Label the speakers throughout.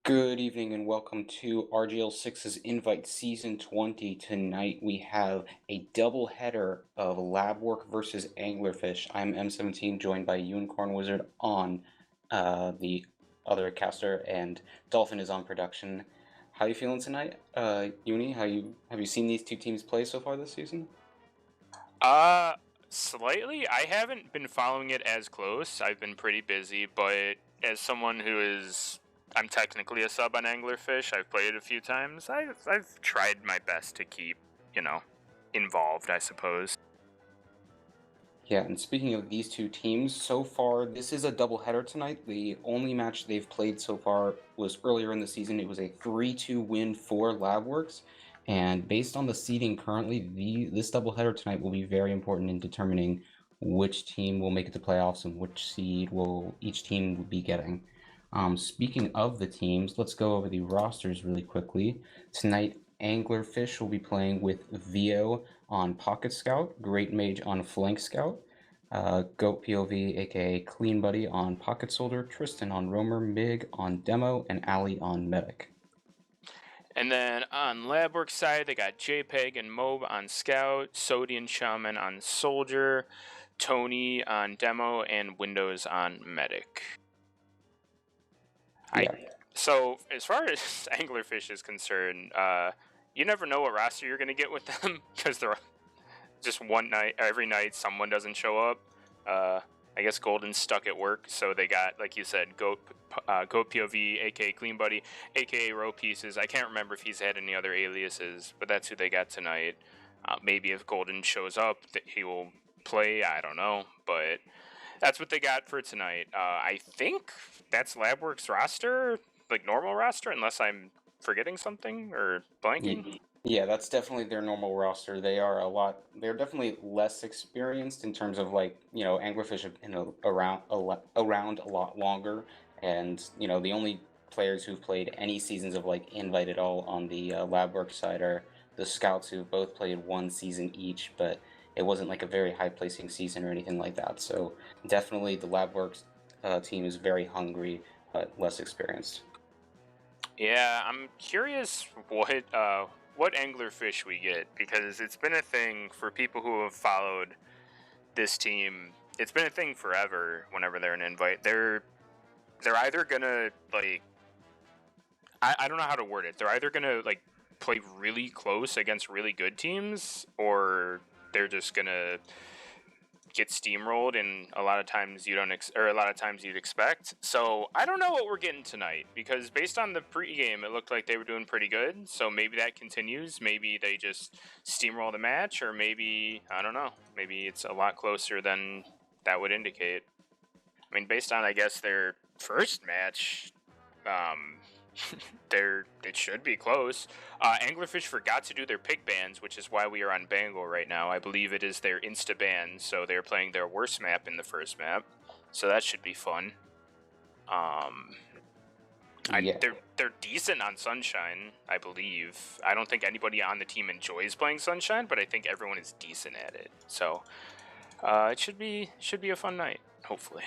Speaker 1: Good evening and welcome to RGL6's Invite Season 20. Tonight we have a double header of Labwork versus Anglerfish. I'm M17, joined by Unicorn Wizard on the other caster, and Dolphin is on production. How you feeling tonight, Uni? Have you seen these two teams play so far this season?
Speaker 2: Uh, Slightly. I haven't been following it as close. I've been pretty busy, but as someone I'm technically a sub on Anglerfish. I've played it a few times. I've tried my best to keep, you know, involved, I suppose.
Speaker 1: Yeah, and speaking of these two teams, so far this is a doubleheader tonight. The only match they've played so far was earlier in the season. It was a 3-2 win for Labworks, and based on the seeding currently, this doubleheader tonight will be very important in determining which team will make it to playoffs and which seed will each team be getting. Speaking of the teams, let's go over the rosters really quickly. Tonight, Anglerfish will be playing with Vio on Pocket Scout, Great Mage on Flank Scout, Goat POV, aka Clean Buddy on Pocket Soldier, Tristan on Roamer, Mig on Demo, and Ali on Medic.
Speaker 2: And then on Labwork side, they got JPEG and Mob on Scout, Sodi and Shaman on Soldier, Tony on Demo, and Windows on Medic.
Speaker 1: Yeah.
Speaker 2: So as far as Anglerfish is concerned, you never know what roster you're gonna get with them because they're just one night. Every night someone doesn't show up. I guess Golden's stuck at work, so they got, like you said, Goat POV, aka Clean Buddy, aka Row Pieces. I can't remember if he's had any other aliases, but that's who they got tonight. Maybe if Golden shows up, he will play. I don't know, but that's what they got for tonight. I think that's Labworks roster, like normal roster, unless I'm forgetting something or blanking.
Speaker 1: Yeah, that's definitely their normal roster. They're definitely less experienced in terms of Anglerfish have been around a lot longer, and the only players who've played any seasons of Invite at all on the Labwork side are the Scouts, who've both played one season each, but it wasn't like a very high placing season or anything like that. So definitely the Labworks team is very hungry but less experienced.
Speaker 2: Yeah, I'm curious what anglerfish we get, because it's been a thing for people who have followed this team. It's been a thing forever. Whenever they're an invite, they're either gonna I don't know how to word it. They're either gonna play really close against really good teams, or they're just gonna get steamrolled, and a lot of times a lot of times you'd expect. So I don't know what we're getting tonight, because based on the pregame, it looked like they were doing pretty good. So maybe that continues. Maybe they just steamroll the match, or maybe I don't know. Maybe it's a lot closer than that would indicate. I mean, based on, I guess, their first match, um, it should be close. Anglerfish forgot to do their pick bans, which is why we are on Bangle right now. I believe it is their insta ban, so they're playing their worst map in the first map, so that should be fun.
Speaker 1: Yeah.
Speaker 2: They're decent on Sunshine, I believe. I don't think anybody on the team enjoys playing Sunshine, but I think everyone is decent at it. So it should be a fun night, hopefully.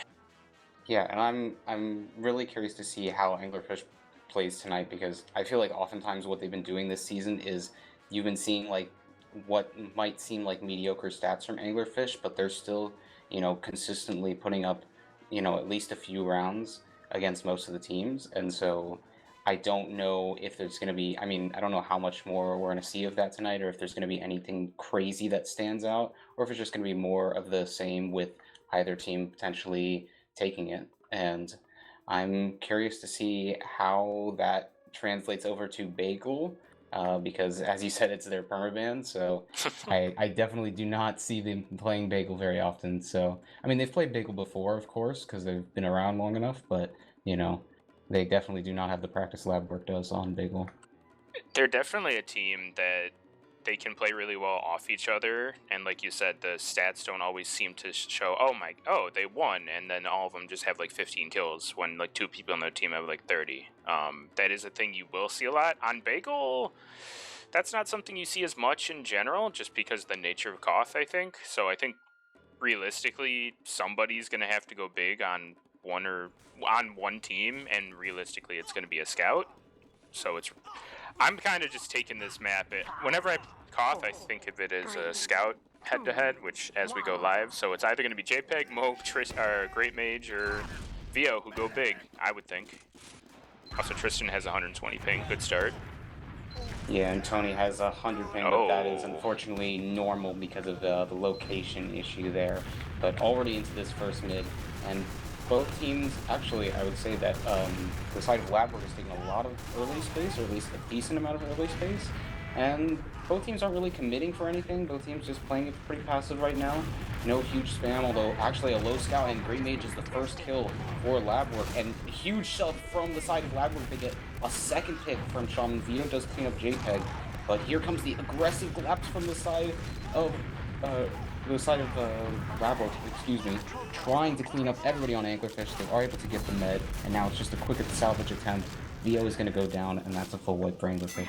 Speaker 1: Yeah, and I'm really curious to see how Anglerfish plays tonight, because I feel like oftentimes what they've been doing this season is you've been seeing what might seem like mediocre stats from Anglerfish, but they're still, consistently putting up, at least a few rounds against most of the teams. And so I don't know if there's going to be, I don't know how much more we're going to see of that tonight, or if there's going to be anything crazy that stands out, or if it's just going to be more of the same with either team potentially taking it. And I'm curious to see how that translates over to Bagel, because as you said, it's their permaban. So I definitely do not see them playing Bagel very often. So they've played Bagel before, of course, because they've been around long enough. But they definitely do not have the practice Labwork does on Bagel.
Speaker 2: They're definitely a team that they can play really well off each other, and like you said, the stats don't always seem to show, oh, they won, and then all of them just have like 15 kills when like two people on their team have like 30. That is a thing you will see a lot on Bagel. That's not something you see as much in general, just because of the nature of Koth, I think. So I think realistically somebody's gonna have to go big on on one team, and realistically, it's going to be a scout. So I'm kind of just taking this map. Whenever I Koth, I think of it as a scout head-to-head, which as we go live, so it's either going to be JPEG, Moke, Great Mage, or Vio who go big, I would think. Also, Tristan has 120 ping, good start.
Speaker 1: Yeah, and Tony has 100 ping, but that is unfortunately normal because of the location issue there. But already into this first mid, and both teams, actually, I would say that the side of Labwork is taking a lot of early space, or at least a decent amount of early space. And both teams aren't really committing for anything. Both teams just playing it pretty passive right now. No huge spam, although actually a low scout and Great Mage is the first kill for Labwork. And a huge shove from the side of Labwork to get a second pick from Shaman. Vito does clean up JPEG. But here comes the aggressive collapse from the side of Labwork, trying to clean up everybody on Anglerfish. They are able to get the med, and now it's just a quick salvage attempt. Vio is going to go down, and that's a full wipe for Anglerfish.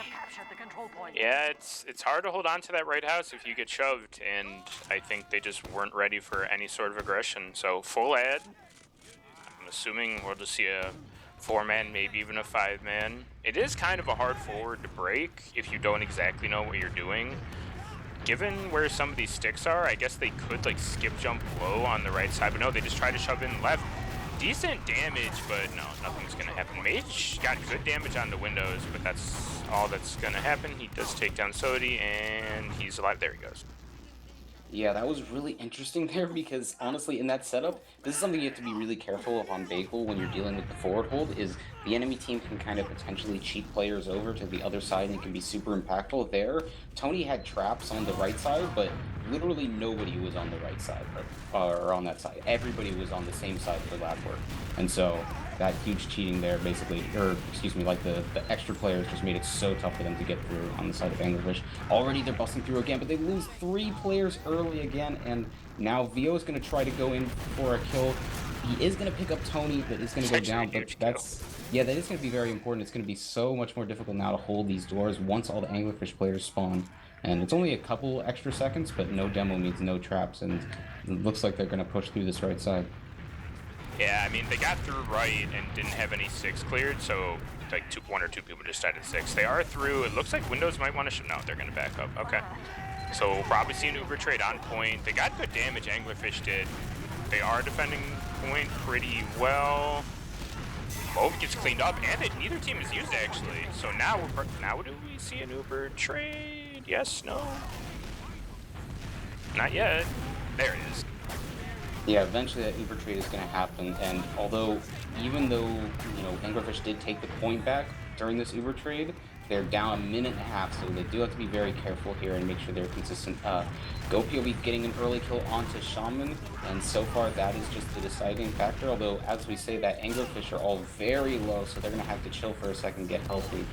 Speaker 2: Yeah, it's hard to hold on to that right house if you get shoved, and I think they just weren't ready for any sort of aggression. So full ad. I'm assuming we'll just see a 4-man, maybe even a 5-man. It is kind of a hard forward to break if you don't exactly know what you're doing. Given where some of these sticks are, I guess they could like skip jump low on the right side, but no, they just try to shove in left. Decent damage, but no, nothing's gonna happen. Mage got good damage on the windows, but that's all that's gonna happen. He does take down Sodi, and he's alive. There he goes.
Speaker 1: Yeah, that was really interesting there because honestly, in that setup, this is something you have to be really careful of on Bagel when you're dealing with the forward hold, is the enemy team can kind of potentially cheat players over to the other side and it can be super impactful. There, Tony had traps on the right side, but literally nobody was on the right side, or on that side. Everybody was on the same side for Labwork. And so that huge cheating there basically, like the extra players just made it so tough for them to get through on the side of Anglerfish. Already they're busting through again, but they lose 3 players early again, and now Vio is going to try to go in for a kill. He is going to pick up Tony, that is going to go down, but that is going to be very important. It's going to be so much more difficult now to hold these doors once all the Anglerfish players spawn. And it's only a couple extra seconds, but no demo means no traps, and it looks like they're going to push through this right side.
Speaker 2: Yeah, I mean, they got through right and didn't have any 6 cleared, so like 1 or 2 people just died at 6. They are through. It looks like Windows might want to no, they're going to back up. Okay. So we'll probably see an Uber trade on point. They got good damage, Anglerfish did. They are defending point pretty well. Both gets cleaned up, and neither team is used actually. So now do we see an Uber trade? Yes, no? Not yet. There it is.
Speaker 1: Yeah, eventually that Uber trade is going to happen, and even though Anglerfish did take the point back during this Uber trade, they're down 1.5 minutes, so they do have to be very careful here and make sure they're consistent. Go POV getting an early kill onto Shaman, and so far that is just the deciding factor, although as we say that Anglerfish are all very low, so they're going to have to chill for a second, get healthy.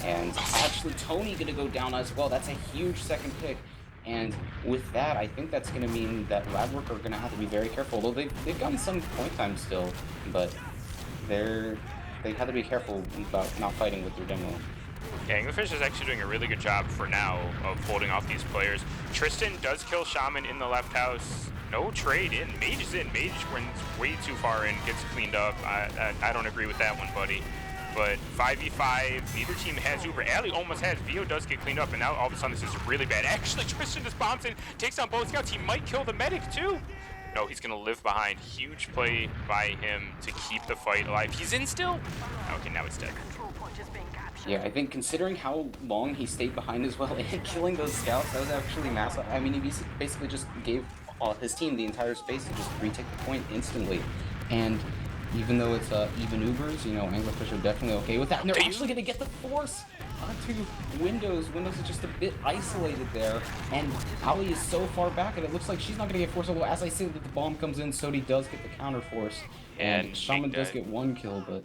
Speaker 1: And actually Tony going to go down as well. That's a huge second pick. And with that, I think that's going to mean that Labwork are going to have to be very careful. Although they've gotten some point time still, but they have to be careful about not fighting with their demo.
Speaker 2: Yeah, Anglerfish is actually doing a really good job for now of holding off these players. Tristan does kill Shaman in the left house. No trade in. Mage is in. Mage went way too far in, gets cleaned up. I don't agree with that one, buddy. But 5v5, neither team has Uber. Ali almost has. Vio does get cleaned up, and now all of a sudden this is really bad. Actually, Tristan just bombs in, takes down both scouts. He might kill the medic too. No, he's gonna live behind. Huge play by him to keep the fight alive. He's in still? Okay, now it's dead.
Speaker 1: Yeah, I think considering how long he stayed behind as well and killing those scouts, that was actually massive. I mean, he basically just gave his team the entire space to just retake the point instantly. And even though it's even Ubers, Anglerfish are definitely okay with that. And they're actually going to get the force onto Windows. Windows is just a bit isolated there. And Ali is so far back, and it looks like she's not going to get force. Although, as I say that the bomb comes in, Sodi does get the counter force. And Shaman does get 1 kill, but...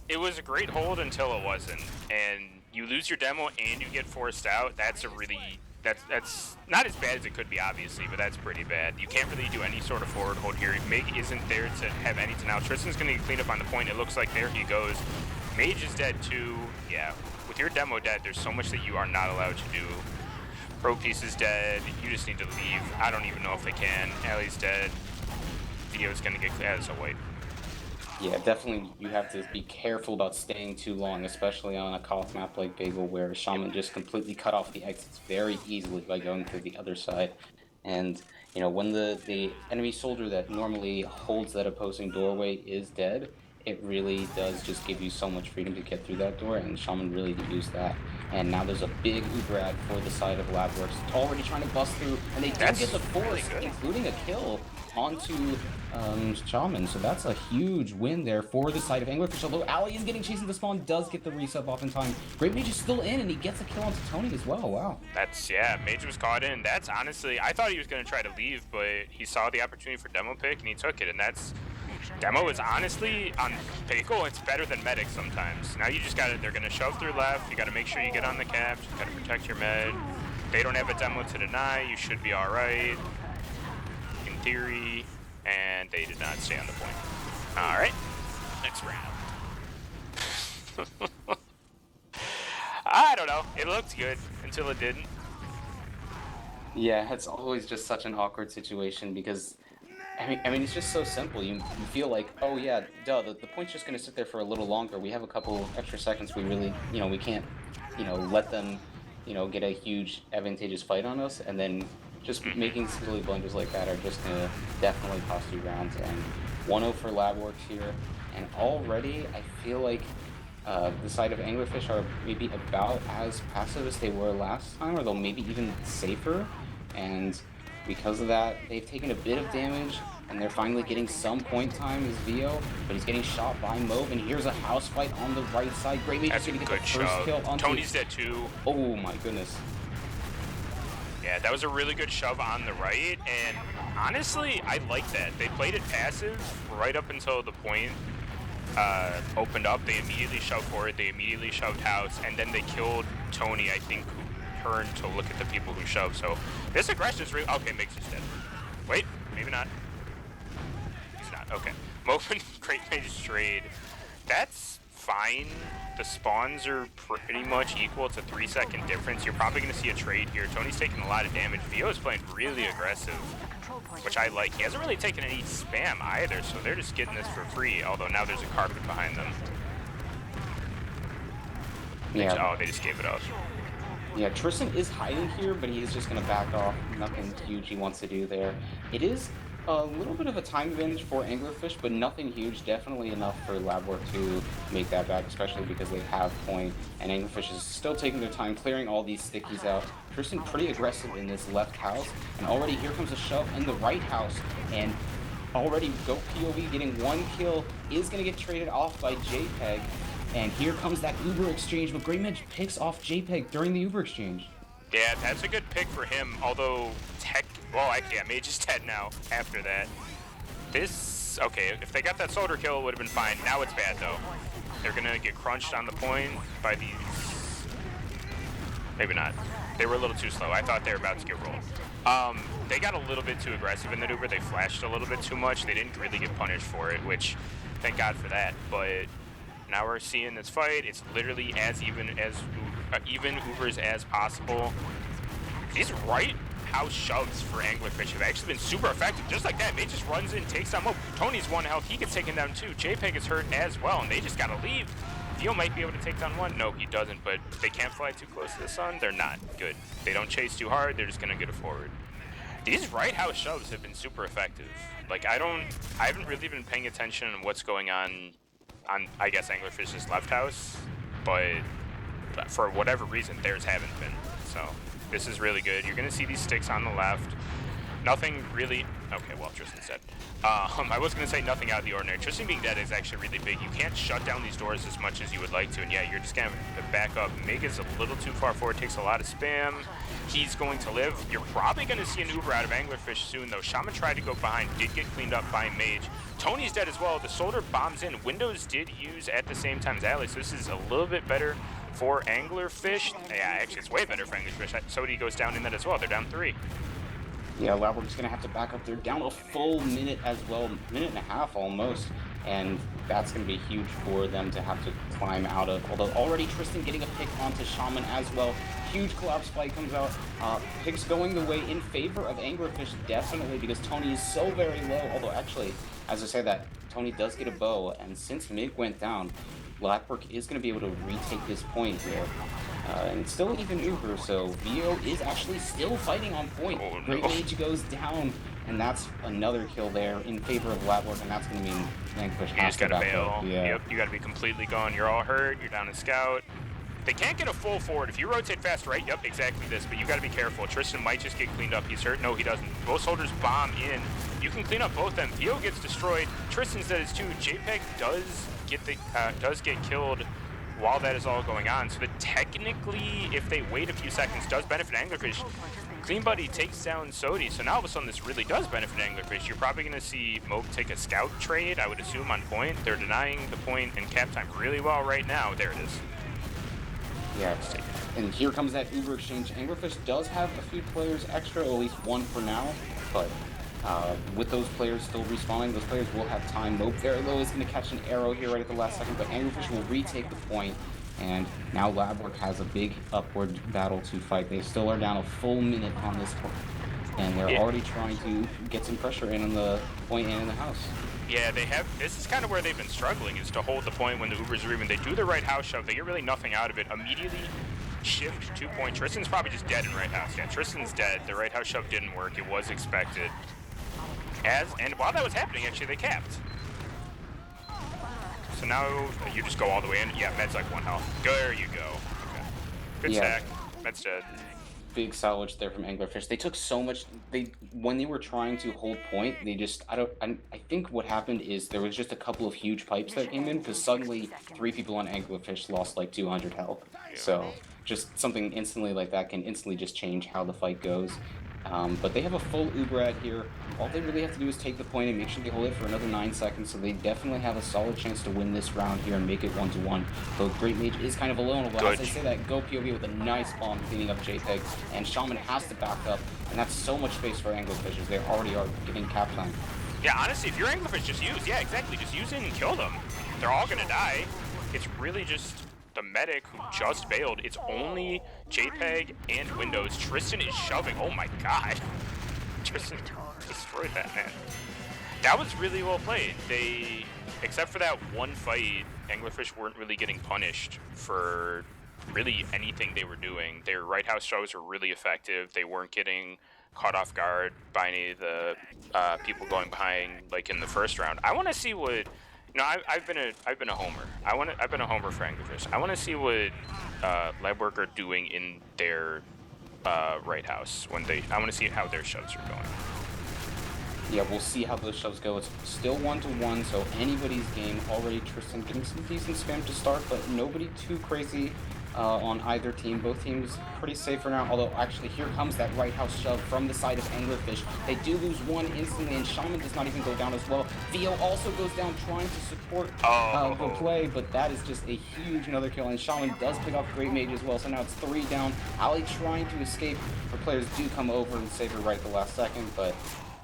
Speaker 2: It was a great hold until it wasn't. And you lose your demo and you get forced out. That's not as bad as it could be, obviously, but that's pretty bad. You can't really do any sort of forward hold here. Meg isn't there to have any to now. Tristan's going to get cleaned up on the point. It looks like there he goes. Mage is dead too. Yeah, with your demo dead, there's so much that you are not allowed to do. Pro Piece is dead. You just need to leave. I don't even know if they can. Ali's dead. Theo's gonna get as a white.
Speaker 1: Yeah, definitely you have to be careful about staying too long, especially on a Koth map like Bagel where Shaman just completely cut off the exits very easily by going through the other side. And, you know, when the enemy soldier that normally holds that opposing doorway is dead, it really does just give you so much freedom to get through that door, and Shaman really used that. And now there's a big Uber ad for the side of Labworks already trying to bust through, and they do
Speaker 2: That's
Speaker 1: get the
Speaker 2: really
Speaker 1: force,
Speaker 2: good.
Speaker 1: including a kill onto Shaman. So that's a huge win there for the side of Anglerfish. Although Ali is getting chased into spawn, does get the resub off in time. Great Mage is still in, and he gets a kill onto Tony as well. Wow.
Speaker 2: That's, yeah, Mage was caught in. That's honestly, I thought he was going to try to leave, but he saw the opportunity for demo pick and he took it. And that's, demo is honestly, on Pickle, it's better than medic sometimes. Now you just got to, they're going to shove through left. You got to make sure you get on the cap. You got to protect your med. They don't have a demo to deny. You should be all right, in theory. And they did not stay on the point. All right, next round. I don't know. It looked good until it didn't.
Speaker 1: Yeah, it's always just such an awkward situation because, I mean, it's just so simple. You feel like, oh yeah, duh, the point's just gonna sit there for a little longer. We have a couple extra seconds. We really, you know, we can't, you know, let them, you know, get a huge advantageous fight on us, and then just making silly blunders like that are just gonna definitely cost you rounds. And 1-0 for Labworks here, and already I feel like the side of Anglerfish are maybe about as passive as they were last time, or they'll maybe even safer. And because of that, they've taken a bit of damage, and they're finally getting some point time as Vio, but he's getting shot by Mauve, and here's a house fight on the right side. Great Mage is going to get the first kill onto...
Speaker 2: Tony's dead too.
Speaker 1: Oh my goodness.
Speaker 2: Yeah, that was a really good shove on the right, and honestly, I like that. They played it passive right up until the point opened up. They immediately shoved forward, they immediately shoved house, and then they killed Tony, I think, who turned to look at the people who shoved. So this aggression is really... Okay, Mix is dead. Wait, maybe not. He's not, okay. Mofin, Great Mage trade. That's fine. The spawns are pretty much equal. It's a 3-second difference. You're probably going to see a trade here. Tony's taking a lot of damage. Vio is playing really aggressive, which I like. He hasn't really taken any spam either, so they're just getting this for free, although now there's a carpet behind them.
Speaker 1: Yeah.
Speaker 2: Oh, they just gave it up.
Speaker 1: Yeah, Tristan is hiding here, but he is just going to back off. Nothing huge he wants to do there. It is a little bit of a time advantage for Anglerfish, but nothing huge. Definitely enough for Labwork to make that back, especially because they have point, and Anglerfish is still taking their time clearing all these stickies out. Tristan pretty aggressive in this left house, and already here comes a shove in the right house, and already Go POV getting one kill is going to get traded off by JPEG, and here comes that Uber exchange, but Great Mage picks off JPEG during the Uber exchange.
Speaker 2: Yeah, that's a good pick for him, although well, yeah, Mage is dead now after that. This, okay, if they got that soldier kill, it would have been fine. Now it's bad, though. They're going to get crunched on the point by these... Maybe not. They were a little too slow. I thought they were about to get rolled. They got a little bit too aggressive in the Uber. They flashed a little bit too much. They didn't really get punished for it, which, thank God for that. But now we're seeing this fight. It's literally as even Ubers as possible. These right house shoves for Anglerfish have actually been super effective. Just like that, Mage just runs in, takes down Mo. Tony's 1 health. He gets taken down too. JPEG is hurt as well, and they just gotta leave. Theo might be able to take down one. No, he doesn't, but they can't fly too close to the sun. They're not good. They don't chase too hard. They're just gonna get it forward. These right house shoves have been super effective. Like, I haven't really been paying attention on what's going on, I guess, Anglerfish's left house, but for whatever reason, theirs haven't been. So this is really good. You're gonna see these sticks on the left. Nothing really... Okay, well, Tristan's dead. I was going to say nothing out of the ordinary. Tristan being dead is actually really big. You can't shut down these doors as much as you would like to, and yeah, you're just going to back up. Mega's a little too far forward, takes a lot of spam. He's going to live. You're probably going to see an Uber out of Anglerfish soon, though. Shaman tried to go behind, did get cleaned up by Mage. Tony's dead as well. The soldier bombs in. Windows did use at the same time as Alex, so this is a little bit better for Anglerfish. Yeah, actually, it's way better for Anglerfish. Sodi goes down in that as well. They're down 3.
Speaker 1: Yeah, Labwork's going to have to back up. They're down a full minute as well, minute and a half almost. and that's going to be huge for them to have to climb out of. Although already Tristan getting a pick onto Shaman as well. Huge collapse fight comes out. Picks going the way in favor of Anglerfish, definitely, because Tony is so very low. Although actually, as I say that, Tony does get a bow, and since Mig went down, Labwork is going to be able to retake this point here. And it's still even Uber, so Vio is actually still fighting on point.
Speaker 2: Oh, no.
Speaker 1: Great Mage goes down, and that's another kill there in favor of Labwork, and that's going to mean Anglerfish
Speaker 2: You
Speaker 1: has
Speaker 2: just
Speaker 1: to
Speaker 2: gotta
Speaker 1: back
Speaker 2: bail.
Speaker 1: up. Yeah.
Speaker 2: Yep, you gotta be completely gone. You're all hurt. You're down a scout. They can't get a full forward. If you rotate fast, right? Yep, exactly this. But you gotta be careful. Tristan might just get cleaned up. He's hurt. No, he doesn't. Both soldiers bomb in. You can clean up both them. Theo gets destroyed. Tristan's dead as too. JPEG does get killed while that is all going on. So that technically, if they wait a few seconds, does benefit Anglerfish. Clean Buddy takes down Sodi, so now all of a sudden this really does benefit Anglerfish. You're probably going to see Moog take a scout trade, I would assume, on point. They're denying the point and cap time really well right now. There it is.
Speaker 1: Yeah, and here comes that Uber exchange. Anglerfish does have a few players extra, at least one for now, but with those players still respawning, those players will have time. Moog very low is going to catch an arrow here right at the last second, but Anglerfish will retake the point. And now Labwork has a big upward battle to fight. They still are down a full minute on this point, and they're already trying to get some pressure in on the point and in the house.
Speaker 2: Yeah, they have. This is kind of where they've been struggling, is to hold the point when the Ubers are even. They do the right house shove. They get really nothing out of it. Immediately shift 2 point. Tristan's probably just dead in right house. Yeah, Tristan's dead. The right house shove didn't work. It was expected. And while that was happening, actually, they capped. So now you just go all the way in. Yeah, Med's like 1 health. There you go. Okay. Good stack. Med's dead.
Speaker 1: Big salvage there from Anglerfish. They took so much. When they were trying to hold point, they just I think what happened is there was just a couple of huge pipes that came in, because suddenly 3 people on Anglerfish lost like 200 health. So just something instantly like that can instantly just change how the fight goes. But they have a full Uber here. All they really have to do is take the point and make sure they hold it for another 9 seconds, so they definitely have a solid chance to win this round here and make it 1-1. Though Great Mage is kind of alone, but as I say that, go POV with a nice bomb cleaning up JPEG, and Shaman has to back up, and that's so much space for Anglerfish as they already are getting cap time.
Speaker 2: Yeah, honestly, if you're Anglerfish, just use, yeah, exactly, just use it and kill them. They're all gonna die. It's really just the medic who just bailed. It's only JPEG and Windows. Tristan is shoving. Oh my god. Tristan destroyed that, man. That was really well played. They, except for that one fight, Anglerfish weren't really getting punished for really anything they were doing. Their right house shows were really effective. They weren't getting caught off guard by any of the people going behind, like in the first round. I want to see what. No, I've been a homer. I've been a homer for Anglerfish. I want to see what Labwork are doing in their right house when they. I want to see how their shoves are going.
Speaker 1: Yeah, we'll see how those shoves go. It's still 1-1, so anybody's game. Already Tristan getting some decent spam to start, but nobody too crazy on either team. Both teams pretty safe for now, although actually here comes that right house shove from the side of Anglerfish. They do lose one instantly, and Shaman does not even go down as well. Vio also goes down trying to support the play, but that is just a huge another kill, and Shaman does pick off Great Mage as well, so now it's 3 down. Ali trying to escape, but players do come over and save her right at the last second, but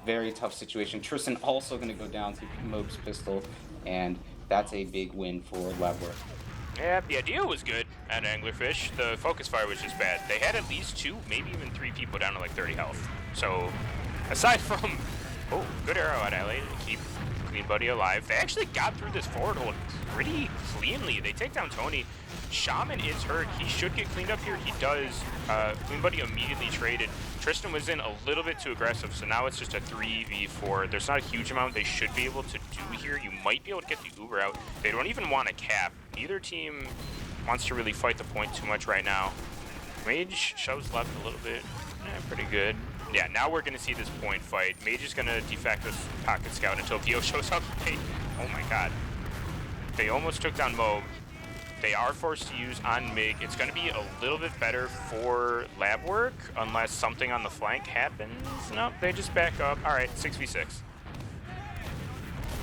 Speaker 1: very tough situation. Tristan also going to go down to Moog's pistol, and that's a big win for Labwork.
Speaker 2: Yeah, the idea was good at Anglerfish. The focus fire was just bad. They had at least 2, maybe even 3 people down to like 30 health. So, aside from, oh, good arrow at LA to keep Clean Buddy alive. They actually got through this forward hold pretty cleanly. They take down Tony. Shaman is hurt. He should get cleaned up here. He does. Clean Buddy immediately traded. Tristan was in a little bit too aggressive, so now it's just a 3v4. There's not a huge amount they should be able to do here. You might be able to get the Uber out. They don't even want to cap. Neither team wants to really fight the point too much right now. Mage shoves left a little bit. Pretty good. Yeah, now we're going to see this point fight. Mage is going to de facto pocket scout until Theo shows up. Hey, oh my god. They almost took down Moog. They are forced to use on Mig. It's going to be a little bit better for Labwork unless something on the flank happens. Nope, they just back up. All right, 6v6.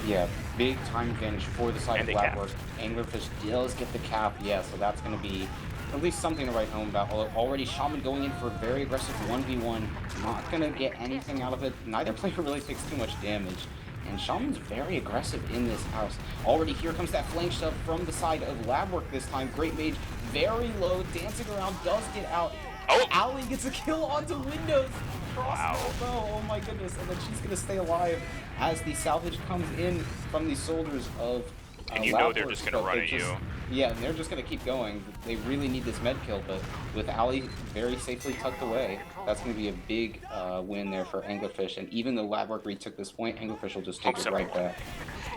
Speaker 1: Yeah, big time advantage for the side of Labwork. Anglerfish does get the cap, yeah, so that's going to be at least something to write home about. Already Shaman going in for a very aggressive 1v1. Not going to get anything out of it. Neither player really takes too much damage. And Shaman's very aggressive in this house. Already here comes that flank shove from the side of Labwork this time. Great Mage, very low, dancing around, does get out.
Speaker 2: Oh,
Speaker 1: Ali gets a kill onto Windows.
Speaker 2: wow.
Speaker 1: Oh my goodness. And then she's going to stay alive as the salvage comes in from the soldiers of
Speaker 2: And you know they're
Speaker 1: Labwork.
Speaker 2: just going to run at you.
Speaker 1: Yeah, and they're just going to keep going. They really need this med kill, but with Ali very safely tucked away, that's going to be a big win there for Anglerfish. And even though Labwork retook this point, Anglerfish will just take it right back.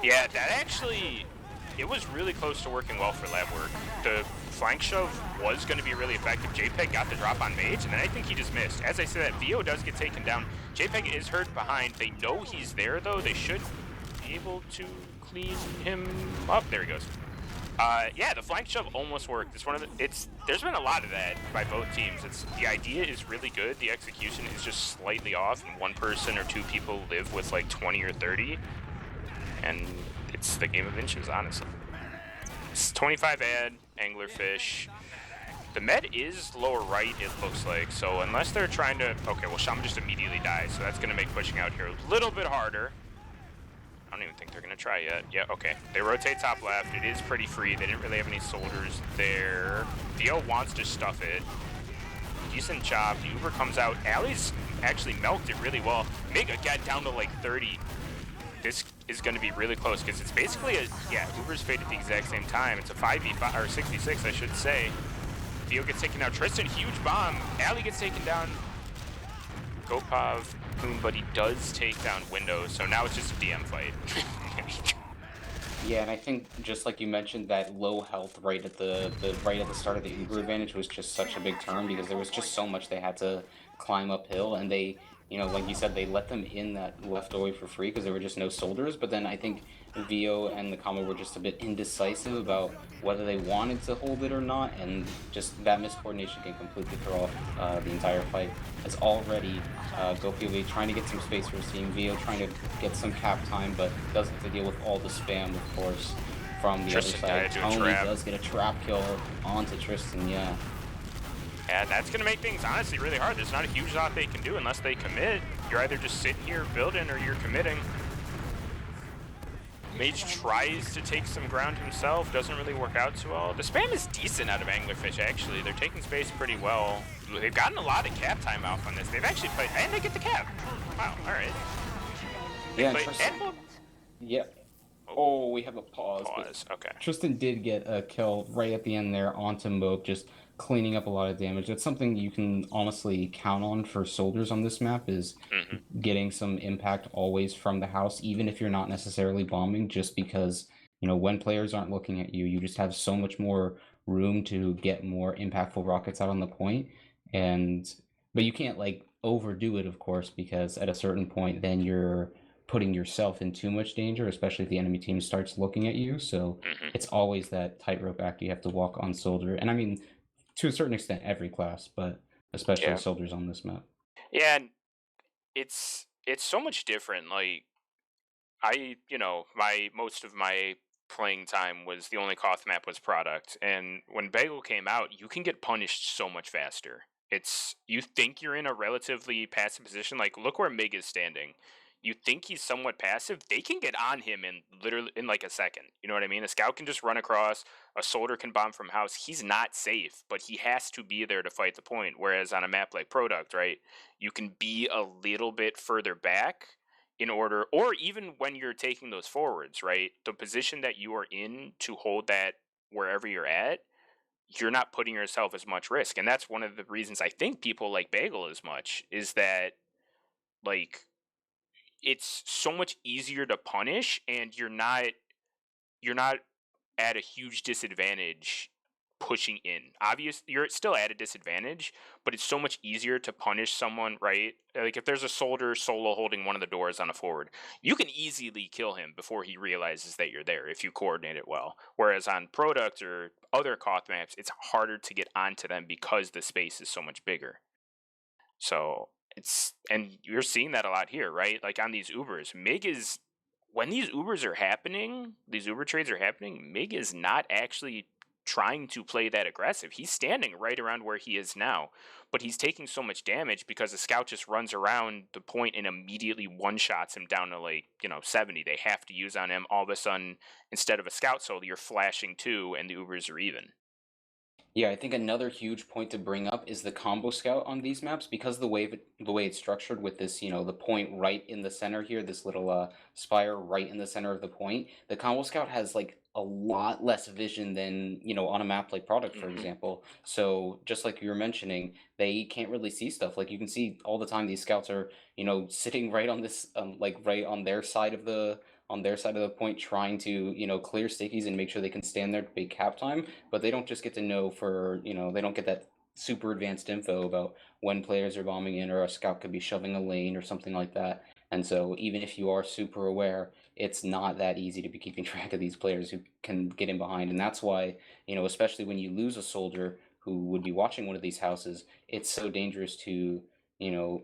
Speaker 2: Yeah, that actually, it was really close to working well for Labwork. The flank shove was going to be really effective. JPEG got the drop on Mage, and then I think he just missed. As I said, that VO does get taken down. JPEG is hurt behind. They know he's there, though. They should be able to clean him up. There he goes. Yeah, the flank shove almost worked. It's one of the. There's been a lot of that by both teams. The idea is really good. The execution is just slightly off, and one person or two people live with like 20 or 30, and it's the game of inches, honestly. It's 25 ad Anglerfish. The med is lower right, it looks like. So unless they're trying to, okay, well Shaman just immediately dies, so that's gonna make pushing out here a little bit harder. I don't even think they're gonna try yet. Yeah, okay. They rotate top left. It is pretty free. They didn't really have any soldiers there. Theo wants to stuff it. Decent job. The Uber comes out. Ali's actually milked it really well. Mig again down to like 30. This is going to be really close because it's basically Uber's fade at the exact same time. It's a 5v5 or 66, I should say. Theo gets taken out. Tristan, huge bomb. Ali gets taken down. Gopov, boom, but he does take down Windows, so now it's just a DM fight.
Speaker 1: Yeah, and I think just like you mentioned, that low health right at the start of the Uber advantage was just such a big turn because there was just so much they had to climb uphill, and they, like you said, they let them in that left doorway for free because there were just no soldiers. But then I think VO and the combo were just a bit indecisive about whether they wanted to hold it or not, and just that miscoordination can completely throw off the entire fight. It's already GoPOV trying to get some space for his team, VO trying to get some cap time, but doesn't have to deal with all the spam, of course, from the
Speaker 2: Tristan
Speaker 1: other side. Tony does get a trap kill onto Tristan, yeah.
Speaker 2: And that's going to make things honestly really hard. There's not a huge lot they can do unless they commit. You're either just sitting here building or you're committing. Mage tries to take some ground himself, doesn't really work out too well. The spam is decent out of Anglerfish, actually. They're taking space pretty well. They've gotten a lot of cap time off on this. They've actually played, and they get the cap. Wow, all right.
Speaker 1: Yeah, Tristan, yeah. Oh, we have a pause.
Speaker 2: Okay.
Speaker 1: Tristan did get a kill right at the end there onto Moke, just cleaning up a lot of damage. That's something you can honestly count on for soldiers on this map, is getting some impact always from the house, even if you're not necessarily bombing, just because, when players aren't looking at you, you just have so much more room to get more impactful rockets out on the point. But you can't overdo it, of course, because at a certain point, then you're putting yourself in too much danger, especially if the enemy team starts looking at you. So it's always that tightrope act you have to walk on soldier. And I mean, to a certain extent, every class, but especially soldiers on this map.
Speaker 2: Yeah, and it's so much different. Like, most of my playing time was the only Koth map was product, and when Bagel came out, you can get punished so much faster. You think you're in a relatively passive position, like look where Mig is standing. You think he's somewhat passive, they can get on him in like a second. You know what I mean? A scout can just run across, a soldier can bomb from house. He's not safe, but he has to be there to fight the point. Whereas on a map like Product, right, you can be a little bit further back in order, or even when you're taking those forwards, right, the position that you are in to hold that wherever you're at, you're not putting yourself as much risk. And that's one of the reasons I think people like Bagel as much, is that, like, it's so much easier to punish, and you're not at a huge disadvantage pushing in. Obviously, you're still at a disadvantage, but it's so much easier to punish someone, right? Like if there's a soldier solo holding one of the doors on a forward, you can easily kill him before he realizes that you're there if you coordinate it well. Whereas on Product or other Koth maps, it's harder to get onto them because the space is so much bigger. So and you're seeing that a lot here, right? Like on these Ubers, when these Ubers are happening, these Uber trades are happening, Mig is not actually trying to play that aggressive. He's standing right around where he is now, but he's taking so much damage because the scout just runs around the point and immediately one-shots him down to, like, 70. They have to use on him. All of a sudden, instead of a scout solo, you're flashing 2 and the Ubers are even.
Speaker 1: Yeah, I think another huge point to bring up is the combo scout on these maps because the way it's structured with this, the point right in the center here, this little spire right in the center of the point. The combo scout has like a lot less vision than, on a map like Product, for
Speaker 2: Hmm.
Speaker 1: example. So just like you were mentioning, they can't really see stuff. Like you can see all the time these scouts are, sitting right on this like right on their side of the point trying to, clear stickies and make sure they can stand there to big cap time, but they don't just get to know they don't get that super advanced info about when players are bombing in or a scout could be shoving a lane or something like that. And so even if you are super aware, it's not that easy to be keeping track of these players who can get in behind. And that's why, especially when you lose a soldier who would be watching one of these houses, it's so dangerous to, you know,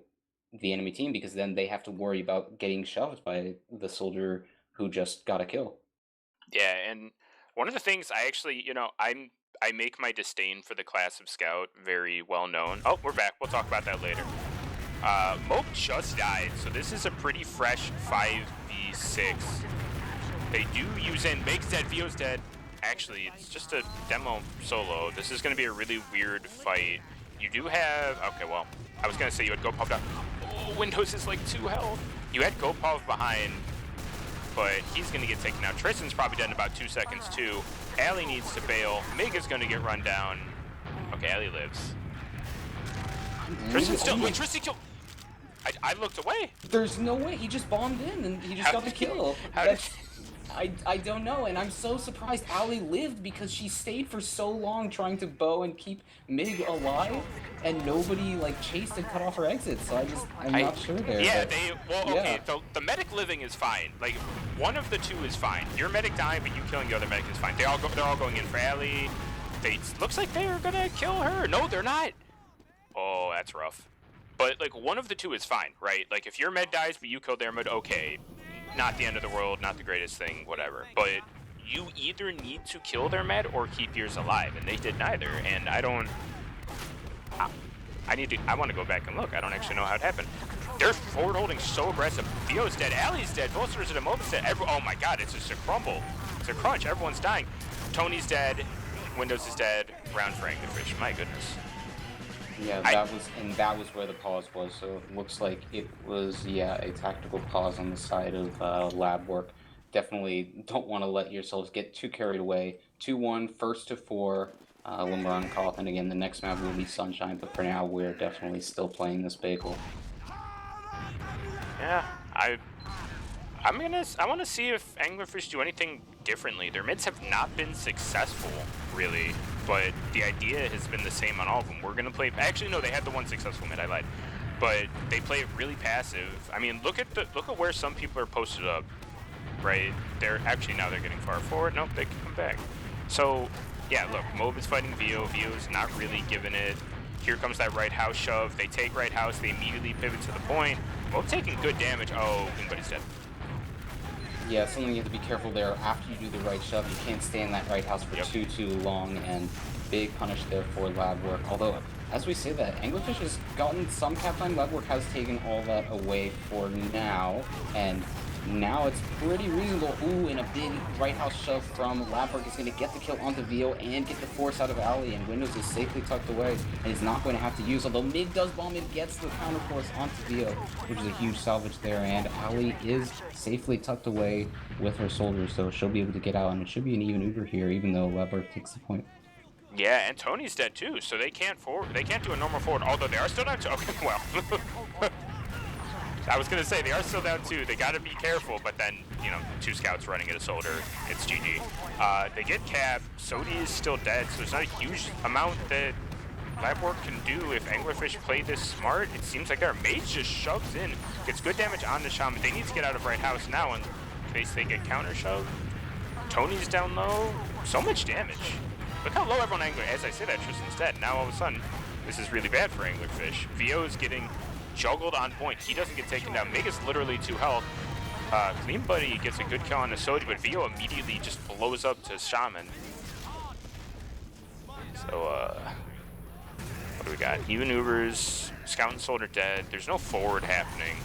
Speaker 1: the enemy team because then they have to worry about getting shoved by the soldier who just got a kill.
Speaker 2: Yeah, and one of the things I actually, I make my disdain for the class of scout very well known. Oh, we're back. We'll talk about that later. Mope just died, so this is a pretty fresh 5v6. They do use in Meg's dead, Vio's dead. Actually, it's just a demo solo. This is going to be a really weird fight. You do have... Okay, well, I was going to say you had Gopov down. Oh, Windows is like 2 health. You had Gopov behind, but he's going to get taken out. Tristan's probably dead in about 2 seconds, too. Allie needs to bail. Mig is going to get run down. Okay, Allie lives. Tristan still... Wait, Tristan killed... I looked away.
Speaker 1: There's no way. He just bombed in and he just got the kill. I don't know, and I'm so surprised Allie lived because she stayed for so long trying to bow and keep Mig alive, and nobody like chased and cut off her exit. So I'm not sure there.
Speaker 2: Yeah,
Speaker 1: but,
Speaker 2: okay. The medic living is fine. Like one of the two is fine. Your medic dying, but you killing the other medic is fine. They're all going in for Allie. Looks like they're gonna kill her. No, they're not. Oh, that's rough. But like one of the two is fine, right? Like if your med dies but you kill their med, okay. Not the end of the world, not the greatest thing, whatever. But you either need to kill their med or keep yours alive, and they did neither. And I want to go back and look. I don't actually know how it happened. They're forward holding so aggressive. Theo's dead, Allie's dead, Volster's dead, Moba's dead. Oh my god, it's just a crumble. It's a crunch. Everyone's dying. Tony's dead. Windows is dead. Round for Anglerfish. My goodness.
Speaker 1: Yeah, that was where the pause was. So it looks like it was a tactical pause on the side of Labwork. Definitely don't want to let yourselves get too carried away. 2-1, first to 4. When we're on call, and again, the next map will be Sunshine. But for now, we're definitely still playing this bagel.
Speaker 2: Yeah, I want to see if Anglerfish do anything differently. Their mids have not been successful, really, but the idea has been the same on all of them. We're gonna play. Actually, no, they had the one successful mid. I lied, but they play it really passive. I mean, look at where some people are posted up. Right, now they're getting far forward. Nope, they can come back. So yeah, look, Mobe is fighting Vio. Vio's not really giving it. Here comes that right house shove. They take right house. They immediately pivot to the point. Mobe taking good damage. Oh, anybody's dead.
Speaker 1: Yeah, something you have to be careful there. After you do the right shove, you can't stay in that right house for too long, and big punish there for Labwork. Although, as we say that, Anglerfish has gotten some cap time. Labwork has taken all that away for now, and now it's pretty reasonable. Ooh, and a big right house shove from Labwork is going to get the kill onto Vio and get the force out of Allie, and Windows is safely tucked away and is not going to have to use, although Mig does bomb and gets the counter force onto Vio, which is a huge salvage there, and Allie is safely tucked away with her soldiers, so she'll be able to get out, and it should be an even Uber here, even though Labwork takes the point.
Speaker 2: Yeah, and Tony's dead too, so they can't do a normal forward, although they are still down 2. Okay, well. I was gonna say they are still down 2. They gotta be careful, but then 2 scouts running at a soldier, it's GG. They get capped. Sodi is still dead, so there's not a huge amount that Labwork can do if Anglerfish play this smart. It seems like their mage just shoves in, gets good damage on the shaman. They need to get out of right house now in case they get counter shoved. Tony's down low. So much damage. Look how low everyone Angler. As I say that, Tristan's dead. Now all of a sudden, this is really bad for Anglerfish. Vio's getting juggled on point. He doesn't get taken down. Mig is literally 2 health. Clean Buddy gets a good kill on the Sodi, but Vio immediately just blows up to Shaman. got even Ubers, Scout and Soldier dead. There's no forward happening.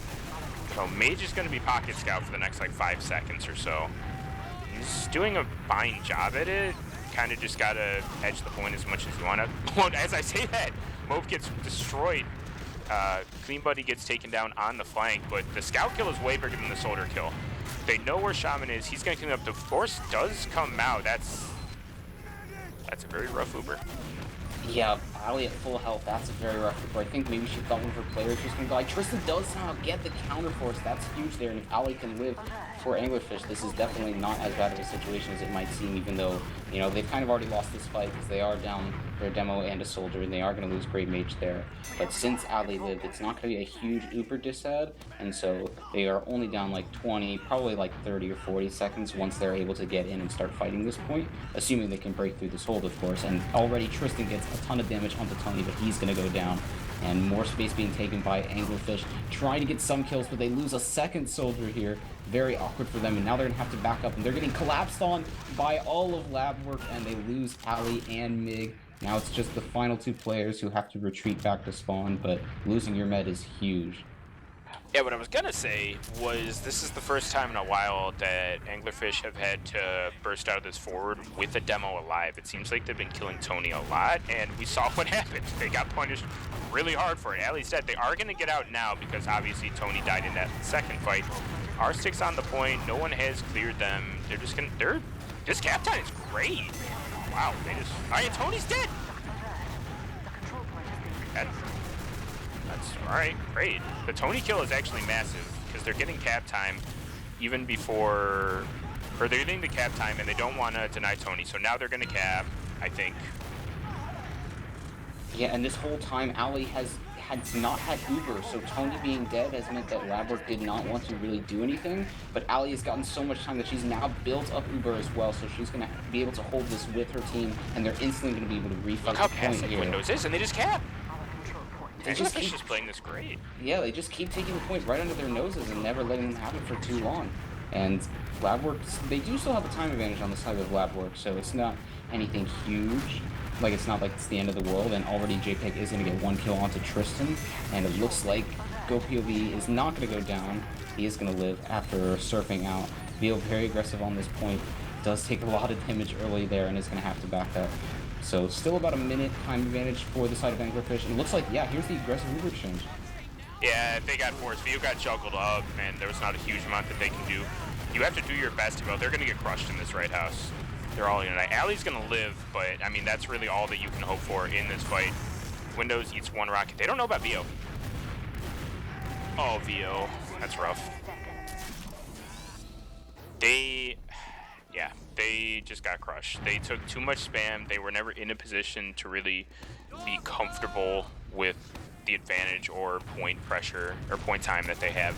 Speaker 2: So Mage is going to be pocket scout for the next like 5 seconds or so. He's doing a fine job at it. Kind of just got to edge the point as much as you want to. Well, as I say that, Mope gets destroyed. Clean Buddy gets taken down on the flank, but the scout kill is way bigger than the soldier kill. They know where Shaman is. He's going to clean up. The force does come out. That's a very rough Uber.
Speaker 1: Yeah, Ali at full health, that's a very rough Uber. I think maybe she thought one of her players was going to die. Tristan does somehow get the counter force. That's huge there, and if Ali can live for Anglerfish, this is definitely not as bad of a situation as it might seem, even though, you know, they've kind of already lost this fight because they are down their demo and a soldier, and they are going to lose Great Mage there. But since Ali lived, it's not going to be a huge Uber disad, and so they are only down like 20, probably like 30 or 40 seconds once they're able to get in and start fighting this point, assuming they can break through this hold, of course. And already Tristan gets a ton of damage onto Tony, but he's going to go down. And more space being taken by Anglerfish, trying to get some kills, but they lose a second soldier here. Very awkward for them, and now they're going to have to back up, and they're getting collapsed on by all of Labwork, and they lose Ali and Mig. Now it's just the final 2 players who have to retreat back to spawn, but losing your med is huge.
Speaker 2: Yeah, what I was gonna say was this is the first time in a while that Anglerfish have had to burst out of this forward with a demo alive. It seems like they've been killing Tony a lot, and we saw what happened. They got punished really hard for it. Ali's dead. They are gonna get out now because obviously Tony died in that second fight. R6 on the point. No one has cleared them. They're just gonna. This Captain is great. Wow, they just. Alright, Tony's dead. That's alright, great. The Tony kill is actually massive because they're getting cap time even before, or they're getting the cap time and they don't want to deny Tony. So now they're going to cap, I think.
Speaker 1: Yeah, and this whole time Ali has not had Uber, so Tony being dead has meant that Labwork did not want to really do anything, but Ali has gotten so much time that she's now built up Uber as well, so she's going to be able to hold this with her team, and they're instantly going to be able to refight
Speaker 2: Look how
Speaker 1: the point
Speaker 2: passive
Speaker 1: here.
Speaker 2: Windows is, and they just cap.
Speaker 1: They just keep
Speaker 2: playing this great.
Speaker 1: Yeah, they just keep taking the points right under their noses and never letting them have it for too long. And Labwork, they do still have a time advantage on the side of Labwork, so it's not anything huge. Like, it's not like it's the end of the world, and already JPEG is going to get 1 kill onto Tristan, and it looks like GoPOV is not going to go down. He is going to live after surfing out. Beal very aggressive on this point, does take a lot of damage early there, and is going to have to back up. So still about a minute time advantage for the side of Anglerfish, and it looks like, yeah, here's the aggressive Uber exchange.
Speaker 2: Yeah, they got forced. View got juggled up, and there was not a huge amount that they can do. You have to do your best to go. They're going to get crushed in this right house. They're all in tonight. Ali's going to live, but, I mean, that's really all that you can hope for in this fight. Windows eats 1 rocket. They don't know about VO. Oh, VO. That's rough. They just got crushed. They took too much spam. They were never in a position to really be comfortable with the advantage or point pressure, or point time that they had,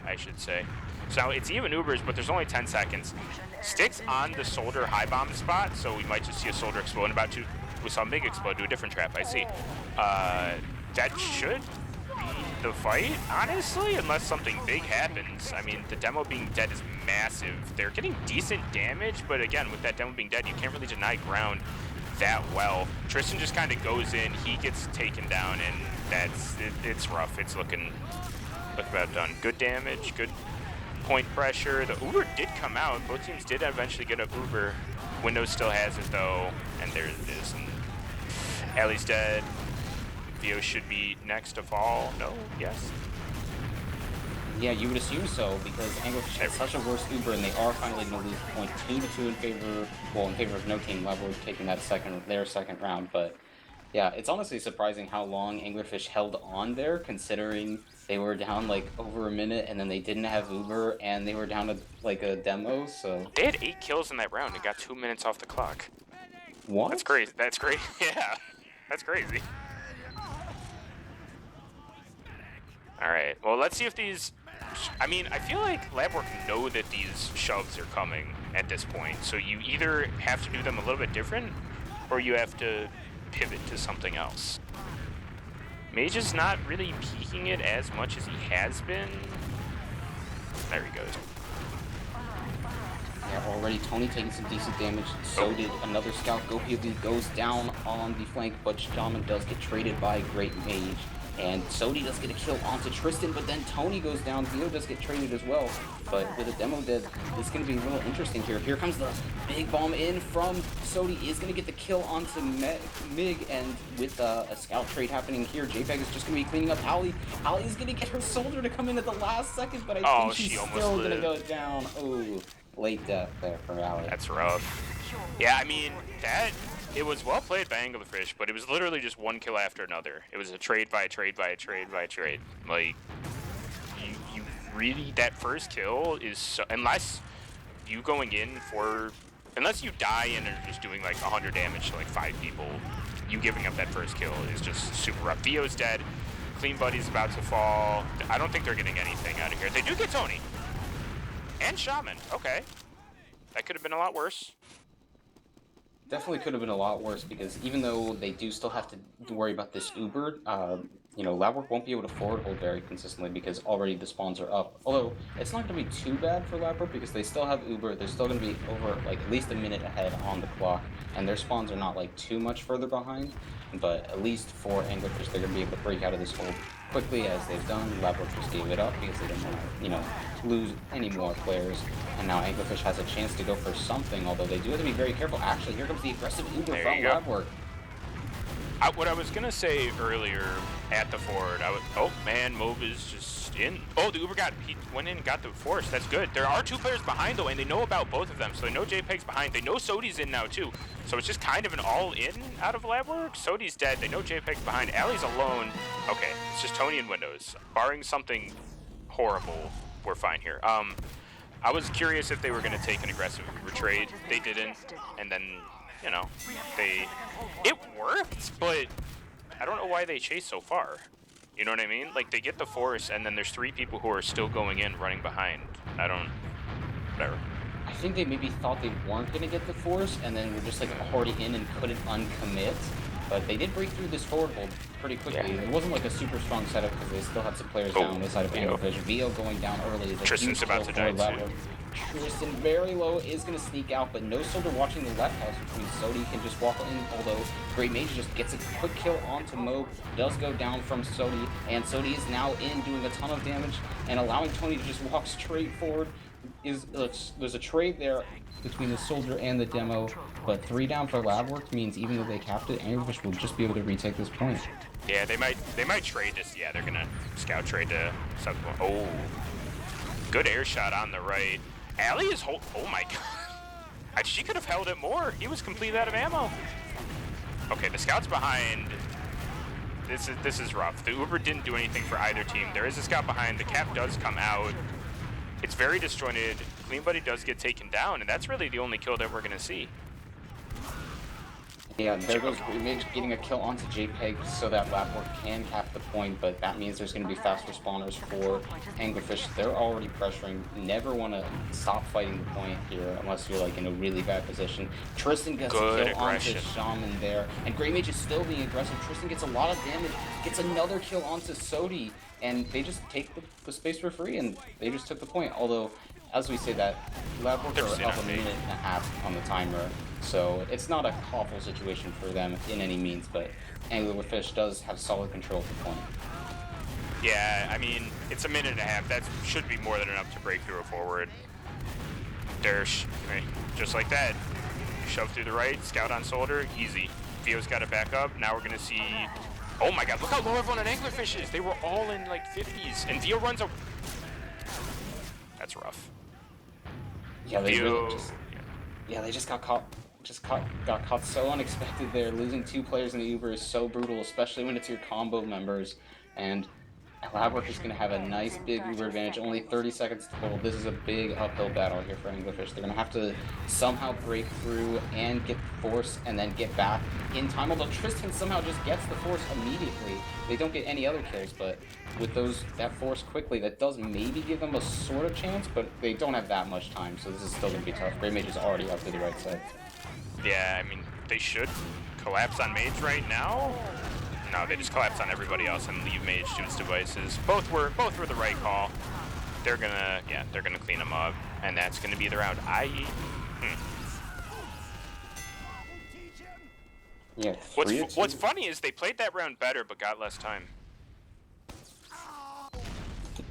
Speaker 2: I should say. So now it's even Ubers, but there's only 10 seconds. Sticks on the soldier high bomb spot, so we might just see a soldier explode. About to, we saw Mig explode to a different trap, I see. That should be the fight, honestly, unless something big happens. I mean, the demo being dead is massive. They're getting decent damage, but again, with that demo being dead, you can't really deny ground that well. Tristan just kind of goes in, he gets taken down, and it's rough. It's looking about done. Good damage, good point pressure. The Uber did come out. Both teams did eventually get up Uber. Windows still has it though, and there it is. And Ali's dead. Theo should be next to fall. No, yes.
Speaker 1: Yeah, you would assume so, because Anglerfish has such a worse Uber, and they are finally going to lose the point 2-2 in favor of no team. Labwork taking that their second round. But yeah, it's honestly surprising how long Anglerfish held on there, considering they were down like over a minute, and then they didn't have Uber, and they were down to like a demo. So
Speaker 2: they had 8 kills in that round and got 2 minutes off the clock.
Speaker 1: What?
Speaker 2: That's crazy. That's great. Yeah, that's crazy. All right. Well, let's see if these. I mean, I feel like Labwork know that these shoves are coming at this point. So you either have to do them a little bit different, or you have to pivot to something else. Mage is not really peeking it as much as he has been. There he goes.
Speaker 1: Yeah, already Tony taking some decent damage. So did another scout. Gopi goes down on the flank, but Shaman does get traded by Great Mage. And Sodi does get a kill onto Tristan, but then Tony goes down. Vio does get traded as well. But with a demo dead, it's going to be a little interesting here. Here comes the big bomb in from Sodi. Is going to get the kill onto Mig. And with a scout trade happening here, JPEG is just going to be cleaning up Ali. Ali is going to get her soldier to come in at the last second, but I think she's still going to go down. Oh, late death there for Ali.
Speaker 2: That's rough. Yeah, I mean, it was well played by Anglerfish, but it was literally just one kill after another. It was a trade by trade by trade by trade. Like, you really, that first kill is so, unless you die and are just doing like 100 damage to like 5 people, you giving up that first kill is just super rough. Theo's dead. Clean Buddy's about to fall. I don't think they're getting anything out of here. They do get Tony. And Shaman. Okay. That could have been a lot worse.
Speaker 1: Definitely could have been a lot worse, because even though they do still have to worry about this Uber, Labwork won't be able to forward hold very consistently because already the spawns are up. Although, it's not going to be too bad for Labwork because they still have Uber. They're still going to be over like at least a minute ahead on the clock, and their spawns are not like too much further behind. But at least for Anglerfish, they're going to be able to break out of this hold quickly as they've done. Labwork just gave it up because they didn't want to, lose any more players. And now Anglerfish has a chance to go for something, although they do have to be very careful. Actually, here comes the aggressive Uber from Labwork.
Speaker 2: What I was going to say earlier at the forward, oh man, Mob is just in. Oh, the Uber he went in and got the force. That's good. There are 2 players behind though, and they know about both of them. So they know JPEG's behind. They know Sodi's in now too. So it's just kind of an all-in out of Labwork. Sodi's dead. They know JPEG's behind. Ali's alone. Okay, it's just Tony and Windows. Barring something horrible, we're fine here. I was curious if they were going to take an aggressive retreat. They didn't, and then it worked, but I don't know why they chased so far. You know what I mean? Like, they get the force, and then there's 3 people who are still going in, running behind. Whatever.
Speaker 1: I think they maybe thought they weren't going to get the force, and then were just like already in and couldn't uncommit. But they did break through this forward hold pretty quickly. Yeah. It wasn't like a super strong setup because they still had some players down inside of Anglerfish. Vio going down early.
Speaker 2: Tristan's about to die too.
Speaker 1: Tristan very low is going to sneak out, but no soldier watching the left house, which means Sodi can just walk in, although Great Mage just gets a quick kill onto Mob, does go down from Sodi, and Sodi is now in doing a ton of damage and allowing Tony to just walk straight forward. There's a trade there between the soldier and the demo, but 3 down for Labwork means even though they capped it, Anglerfish will just be able to retake this point.
Speaker 2: Yeah, they might trade this. Yeah, they're gonna scout trade to something. Oh, good air shot on the right. Ali is oh my god. She could have held it more. He was completely out of ammo. Okay, the scout's behind. This is rough. The Uber didn't do anything for either team. There is a scout behind. The cap does come out. It's very disjointed. Clean Buddy does get taken down, and that's really the only kill that we're gonna see.
Speaker 1: Yeah, there goes Image getting a kill onto JPEG so that Labwork can cap the point, but that means there's going to be fast respawners for Anglerfish. They're already pressuring. Never want to stop fighting the point here unless you're like in a really bad position. Tristan gets a kill onto Shaman there, and Grey Mage is still being aggressive. Tristan gets a lot of damage, gets another kill onto Sodi, and they just take the space for free, and they just took the point. Although, as we say that, Labwork are up a minute and a half on the timer. So it's not a awful situation for them in any means, but Anglerfish does have solid control of the point.
Speaker 2: Yeah, I mean, it's a minute and a half. That should be more than enough to break through a forward. Just like that. Shove through the right, scout on soldier, easy. Vio's got to back up. Now we're going to see... Oh my god, look how low everyone on Anglerfish is. They were all in like 50s, and Vio runs a... That's rough.
Speaker 1: Yeah, they just got caught. Got caught so unexpected there. Losing 2 players in the Uber is so brutal, especially when it's your combo members. And Labwork is going to have a nice big Uber advantage. Only 30 seconds to hold. This is a big uphill battle here for Anglerfish. They're going to have to somehow break through and get the force and then get back in time. Although Tristan somehow just gets the force immediately. They don't get any other kills, but with that force quickly, that does maybe give them a sort of chance, but they don't have that much time, so this is still going to be tough. Grey Mage is already up to the right side.
Speaker 2: Yeah, I mean, they should collapse on Mage right now. No, they just collapse on everybody else and leave Mage to its devices. Both were the right call. They're gonna clean them up. And that's going to be the round.
Speaker 1: Yeah,
Speaker 2: What's funny is they played that round better, but got less time.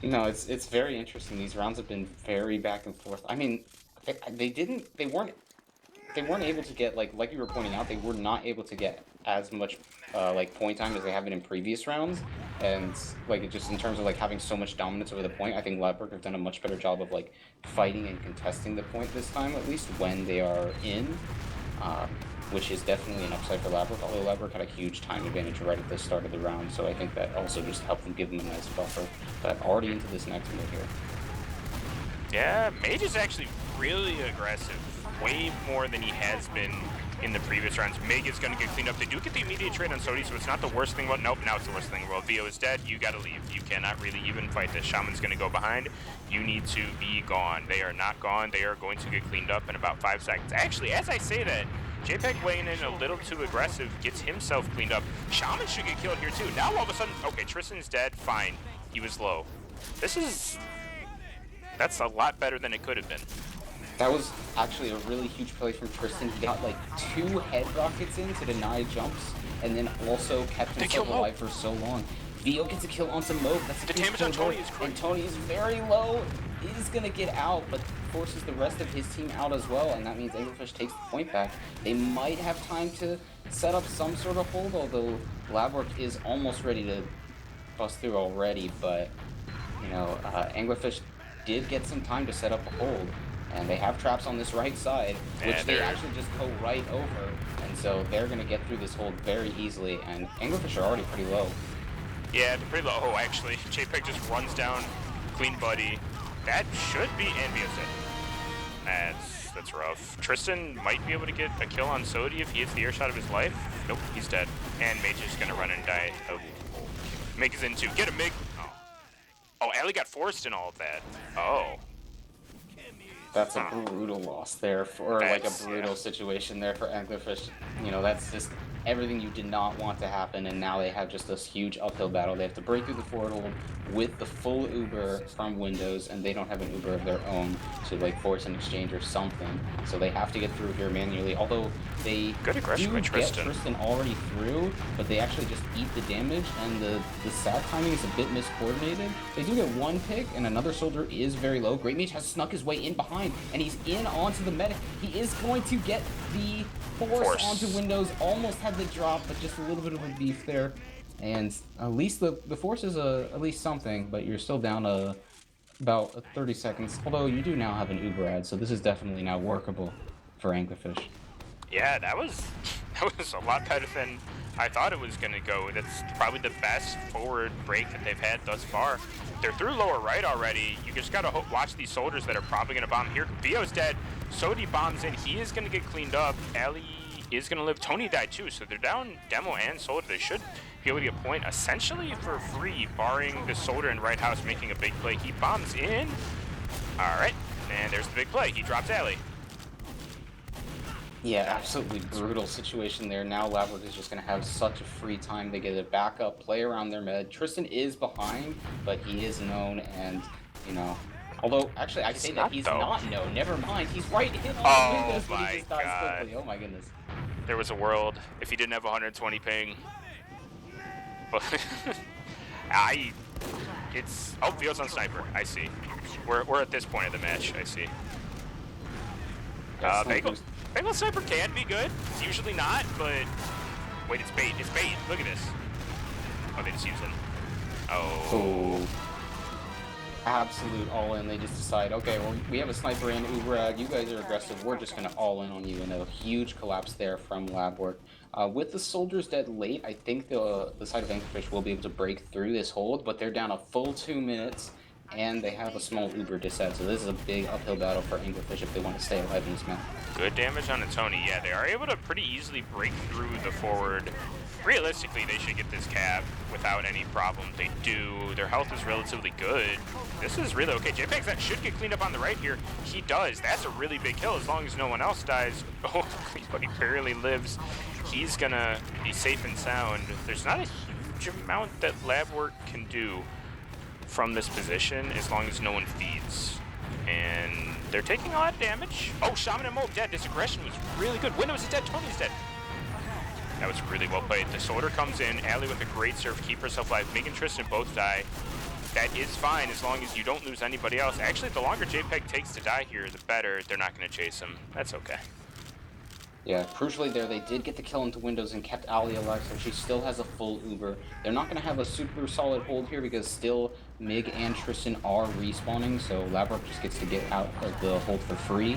Speaker 1: No, it's very interesting. These rounds have been very back and forth. I mean, they weren't able to get like you were pointing out, they were not able to get as much like point time as they have been in previous rounds, and like just in terms of like having so much dominance over the point, I think Labwork have done a much better job of like fighting and contesting the point this time, at least when they are in. Which is definitely an upside for Labwork, although Labwork had a huge time advantage right at the start of the round, so I think that also just helped them give them a nice buffer. But already into this next mid here.
Speaker 2: Yeah, Mage is actually really aggressive, way more than he has been in the previous rounds. Meg is going to get cleaned up. They do get the immediate trade on Sodi, so it's not the worst thing. Nope, now it's the worst thing. Well, Vio is dead. You got to leave. You cannot really even fight this. Shaman's going to go behind. You need to be gone. They are not gone. They are going to get cleaned up in about 5 seconds. Actually, as I say that, JPEG weighing in a little too aggressive, gets himself cleaned up. Shaman should get killed here too. Now all of a sudden, okay, Tristan's dead, fine. He was low. That's a lot better than it could have been.
Speaker 1: That was actually a really huge play from Tristan. He got like 2 head rockets in to deny jumps, and then also kept himself alive for so long. Vio gets a kill on some Moke. That's
Speaker 2: the damage on Tony is crazy.
Speaker 1: And Tony is very low. Is gonna get out, but forces the rest of his team out as well, and that means Anglerfish takes the point back. They might have time to set up some sort of hold, although Labwork is almost ready to bust through already, but you know, Anglerfish did get some time to set up a hold, and they have traps on this right side, which they actually just go right over, and so they're gonna get through this hold very easily, and Anglerfish are already pretty low.
Speaker 2: Yeah, they're pretty low. Oh, actually, JPEG just runs down, clean buddy. That should be Envious. That's rough. Tristan might be able to get a kill on Sodi if he hits the earshot of his life. Nope, he's dead. And Mage is gonna run and die. Oh, Mig is in too. Get him, Mig. Oh, Ellie got forced in all of that. Oh.
Speaker 1: That's a brutal loss there, or like a brutal situation there for Anglerfish. You know, that's just everything you did not want to happen, and now they have just this huge uphill battle. They have to break through the forward hold with the full Uber from Windows, and they don't have an Uber of their own to like force an exchange or something. So they have to get through here manually, although they do get Tristan already through, but they actually just eat the damage, and the stat timing is a bit miscoordinated. They do get 1 pick, and another soldier is very low. Great Mage has snuck his way in behind, and he's in onto the medic. He is going to get the force onto Windows, almost had the drop, but just a little bit of a beef there. And at least the force is at least something, but you're still down about 30 seconds. Although you do now have an Uber ad, so this is definitely now workable for Anglerfish.
Speaker 2: Yeah, that was a lot better than I thought it was gonna go. That's probably the best forward break that they've had thus far. They're through lower right already. You just gotta watch these soldiers that are probably gonna bomb here. Vio's dead. Sodi bombs in. He is gonna get cleaned up. Ali is gonna live. Tony died too, so they're down Demo and Soldier. They should be able to get a point essentially for free, barring the Soldier in right house making a big play. He bombs in. All right, and there's the big play. He drops Ali.
Speaker 1: Yeah, absolutely brutal situation there. Now Labwork is just going to have such a free time. They get a backup, play around their med. Tristan is behind, but he is known, and, you know... Although, actually, I say that he's not known. Never mind, he's right in on Windows, but he just dies quickly. Oh my goodness.
Speaker 2: There was a world, if he didn't have 120 ping. But... Oh, Vio's on Sniper. I see. We're at this point of the match. I see. Bagel Sniper can be good. It's usually not, but... Wait, it's bait. It's bait. Look at this. Oh, they just use it. Oh.
Speaker 1: Absolute all-in. They just decide, okay, well, we have a Sniper and Uber. You guys are aggressive. We're just going to all-in on you. And a huge collapse there from Labwork. With the soldiers dead late, I think the side of Anglerfish will be able to break through this hold, but they're down a full 2 minutes. And they have a small Uber disad, so this is a big uphill battle for Anglerfish if they want to stay alive in this map.
Speaker 2: Good damage on a Tony. Yeah, they are able to pretty easily break through the forward. Realistically, they should get this cap without any problem. They do. Their health is relatively good. This is really okay. JPEG that should get cleaned up on the right here. He does. That's a really big kill as long as no one else dies. Oh, he barely lives. He's gonna be safe and sound. There's not a huge amount that Labwork can do from this position as long as no one feeds. And They're taking a lot of damage. Oh, Shaman and Moe dead. This aggression was really good. Windows is dead. Tony's dead. That was really well played. The Soldier comes in. Allie with a great serve. Keep herself alive. Mig and Tristan both die. That is fine as long as you don't lose anybody else. Actually, the longer JPEG takes to die here, the better. They're not going to chase him. That's okay.
Speaker 1: Yeah, crucially there, they did get the kill into Windows and kept Ali alive, so she still has a full Uber. They're not going to have a super solid hold here because still Mig and Tristan are respawning, so Labwork just gets to get out of the hold for free.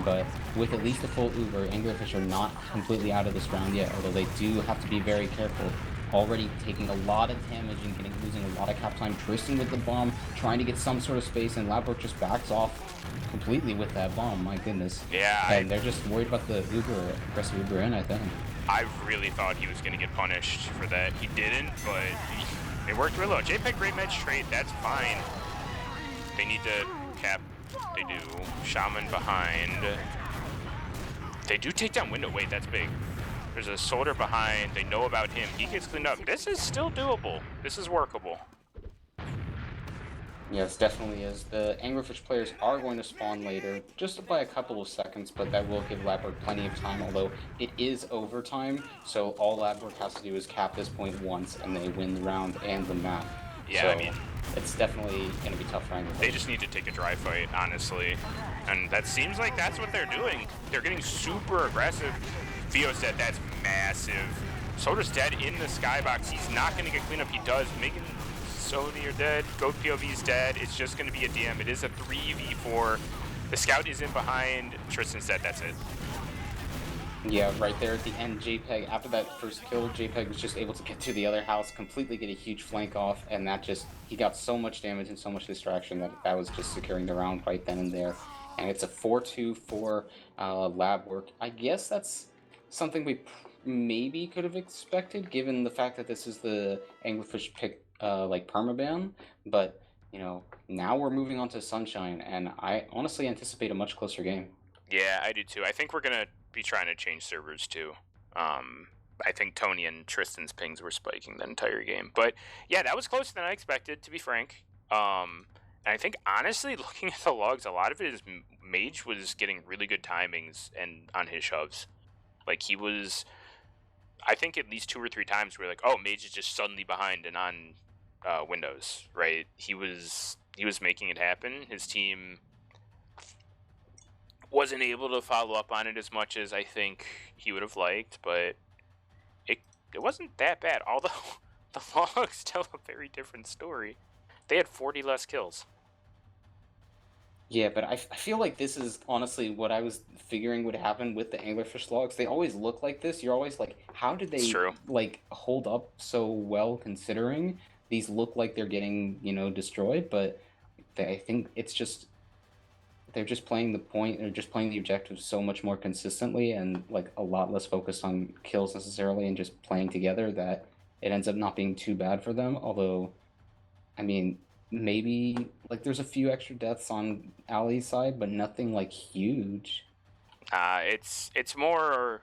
Speaker 1: But with at least a full Uber, Anglerfish are not completely out of this round yet, although they do have to be very careful. Already taking a lot of damage and losing a lot of cap time. Tristan with the bomb, trying to get some sort of space, and Labwork just backs off completely with that bomb. My goodness.
Speaker 2: Yeah.
Speaker 1: And they're just worried about the Uber, aggressive Uber in, I think.
Speaker 2: I really thought he was going to get punished for that. He didn't, but it worked really well. JPEG great match trade. That's fine. They need to cap. They do. Shaman behind. They do take down Window. Wait, that's big. There's a Soldier behind. They know about him. He gets cleaned up. This is still doable. This is workable.
Speaker 1: Yes, definitely is. The Anglerfish players are going to spawn later, just by a couple of seconds, but that will give Labwork plenty of time, although it is overtime, so all Labwork has to do is cap this point once, and they win the round and the map.
Speaker 2: Yeah,
Speaker 1: so
Speaker 2: I mean,
Speaker 1: it's definitely going to be tough for Anglerfish.
Speaker 2: They just need to take a dry fight, honestly. And that seems like that's what they're doing. They're getting super aggressive. Theo's dead. That's massive. Soda's dead in the skybox. He's not going to get cleaned up. He does. Megan, Sony are dead. Goat POV's dead. It's just going to be a DM. It is a 3v4. The scout is in behind. Tristan's dead. That's it.
Speaker 1: Yeah, right there at the end, JPEG, after that first kill, JPEG was just able to get to the other house, completely get a huge flank off, and that just, he got so much damage and so much distraction that was just securing the round right then and there. And it's a 4-2 for Labwork. I guess that's something we maybe could have expected, given the fact that this is the Anglerfish pick, like, permaban, but, you know, now we're moving on to Sunshine, and I honestly anticipate a much closer game.
Speaker 2: Yeah, I do too. I think we're going to be trying to change servers too. I think Tony and Tristan's pings were spiking the entire game. But yeah, that was closer than I expected, to be frank. And I think, honestly, looking at the logs, a lot of it is Mage was getting really good timings and on his shoves. Like, he was, I think at least 2 or 3 times we're like, oh, Mage is just suddenly behind and on Windows, right? He was making it happen. His team wasn't able to follow up on it as much as I think he would have liked, but it wasn't that bad, although the logs tell a very different story. They had 40 less kills.
Speaker 1: Yeah, but I feel like this is honestly what I was figuring would happen with the Anglerfish logs. They always look like this. You're always like, how did they like hold up so well considering these look like they're getting, you know, destroyed? But I think it's just they're just playing the point. They're just playing the objective so much more consistently and like a lot less focused on kills necessarily and just playing together that it ends up not being too bad for them. Although, I mean, maybe like there's a few extra deaths on Ali's side, but nothing like huge.
Speaker 2: It's more,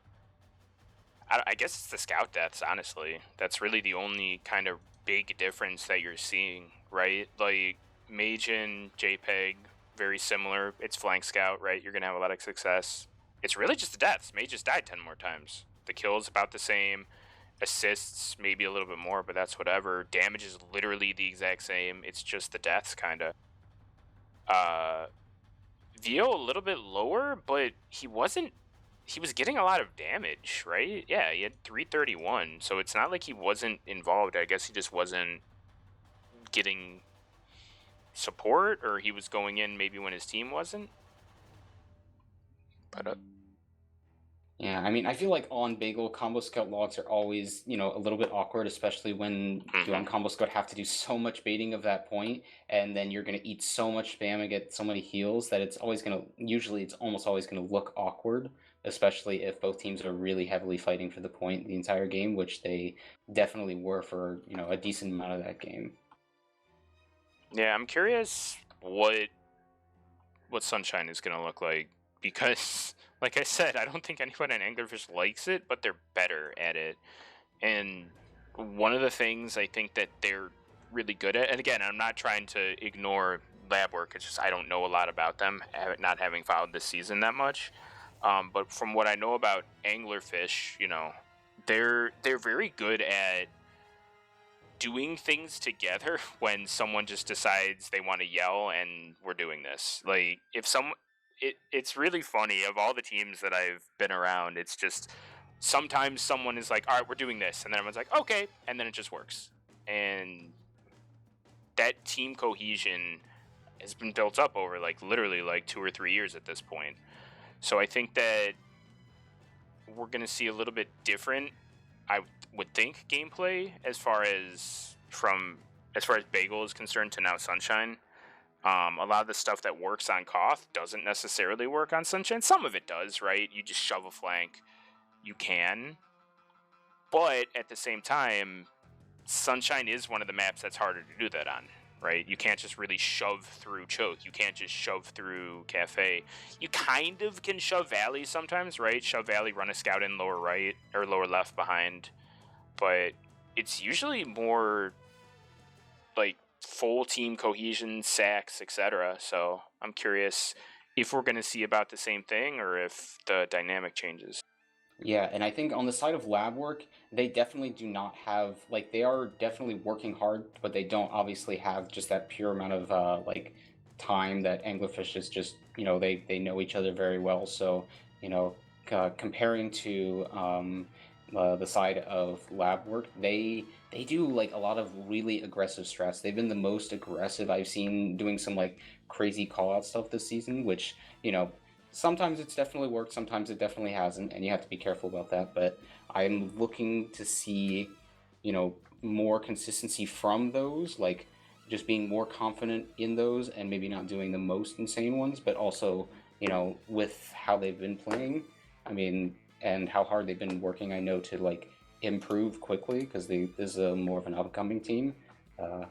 Speaker 2: I guess it's the scout deaths, honestly. That's really the only kind of big difference that you're seeing, right? Like, Mage and JPEG, very similar. It's flank scout, right? You're going to have a lot of success. It's really just the deaths. Mage just died 10 more times. The kills about the same. Assists maybe a little bit more, but that's whatever. Damage is literally the exact same. It's just the deaths, kind of. Vio a little bit lower, but he was getting a lot of damage, right? Yeah, he had 331, so it's not like he wasn't involved. I guess he just wasn't getting support, or he was going in maybe when his team wasn't. But
Speaker 1: yeah, I mean, I feel like on Bagel, combo scout logs are always, you know, a little bit awkward, especially when you on combo scout have to do so much baiting of that point, and then you're going to eat so much spam and get so many heals that it's always going to, usually it's almost always going to look awkward, especially if both teams are really heavily fighting for the point the entire game, which they definitely were for, you know, a decent amount of that game.
Speaker 2: Yeah, I'm curious what Sunshine is going to look like, because like I said, I don't think anyone in Anglerfish likes it, but they're better at it. And one of the things I think that they're really good at, and again, I'm not trying to ignore Labwork. It's just I don't know a lot about them, not having followed this season that much. But from what I know about Anglerfish, they're very good at doing things together when someone just decides they want to yell and we're doing this. Like if some it's really funny of all the teams that I've been around, it's just sometimes someone is like, "All right, we're doing this." And then everyone's like, "Okay." And then it just works. And that team cohesion has been built up over like literally like 2 or 3 years at this point. So I think that we're going to see a little bit different, I would think, gameplay as far as Bagel is concerned to now Sunshine. A lot of the stuff that works on Koth doesn't necessarily work on Sunshine. Some of it does, right? You just shove a flank, you can. But at the same time, Sunshine is one of the maps that's harder to do that on, right? You can't just really shove through Choke. You can't just shove through Cafe. You kind of can shove Valley sometimes, right? Shove Valley, run a scout in lower right or lower left behind. But it's usually more like full team cohesion, sacks, etc. So I'm curious if we're going to see about the same thing or if the dynamic changes.
Speaker 1: Yeah, and I think on the side of Labwork, they definitely do not have like they are definitely working hard, but they don't obviously have just that pure amount of like time that Anglerfish is just they know each other very well. So you know comparing to the side of Labwork, they do like a lot of really aggressive strats. They've been the most aggressive I've seen doing some like crazy call out stuff this season, which sometimes it's definitely worked, sometimes it definitely hasn't, and you have to be careful about that. But I'm looking to see, more consistency from those, like just being more confident in those and maybe not doing the most insane ones, but also, with how they've been playing, I mean, and how hard they've been working, I know to like improve quickly because this is a more of an upcoming team. Uh,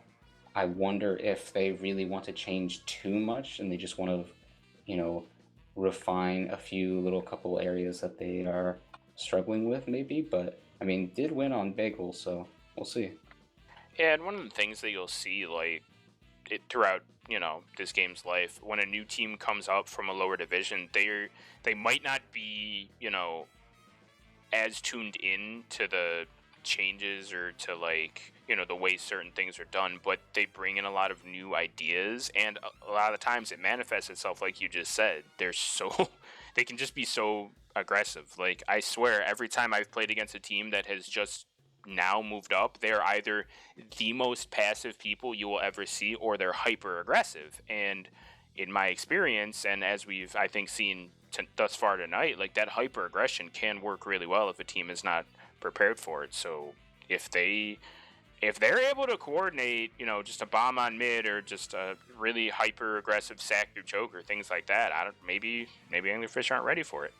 Speaker 1: I wonder if they really want to change too much and they just want to, you know, refine a few little couple areas that they are struggling with, maybe. But I mean, did win on Bagel, so we'll see.
Speaker 2: Yeah, and one of the things that you'll see, like, throughout, this game's life, when a new team comes up from a lower division, they might not be, as tuned in to the changes or to like the way certain things are done, but they bring in a lot of new ideas, and a lot of the times it manifests itself like you just said. They're so they can just be so aggressive. Like I swear every time I've played against a team that has just now moved up, they're either the most passive people you will ever see or they're hyper aggressive. And in my experience, and as we've I think seen thus far tonight, like that hyper aggression can work really well if a team is not prepared for it. So if they're able to coordinate, just a bomb on mid or just a really hyper aggressive sack through choke or things like that, maybe Anglerfish aren't ready for it.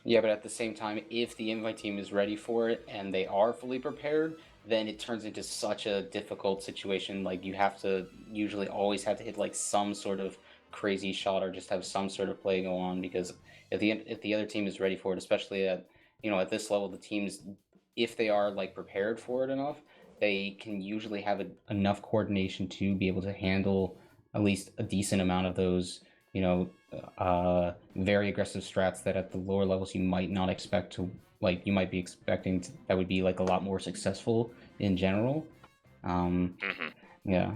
Speaker 1: Yeah, but at the same time, if the invite team is ready for it and they are fully prepared, then it turns into such a difficult situation. Like you have to usually always have to hit like some sort of crazy shot or just have some sort of play go on because if the other team is ready for it, especially at at this level, the teams if they are like prepared for it enough, they can usually have enough coordination to be able to handle at least a decent amount of those very aggressive strats that at the lower levels you might not expect to like you might be expecting that would be like a lot more successful in general.
Speaker 2: Mm-hmm.
Speaker 1: Yeah,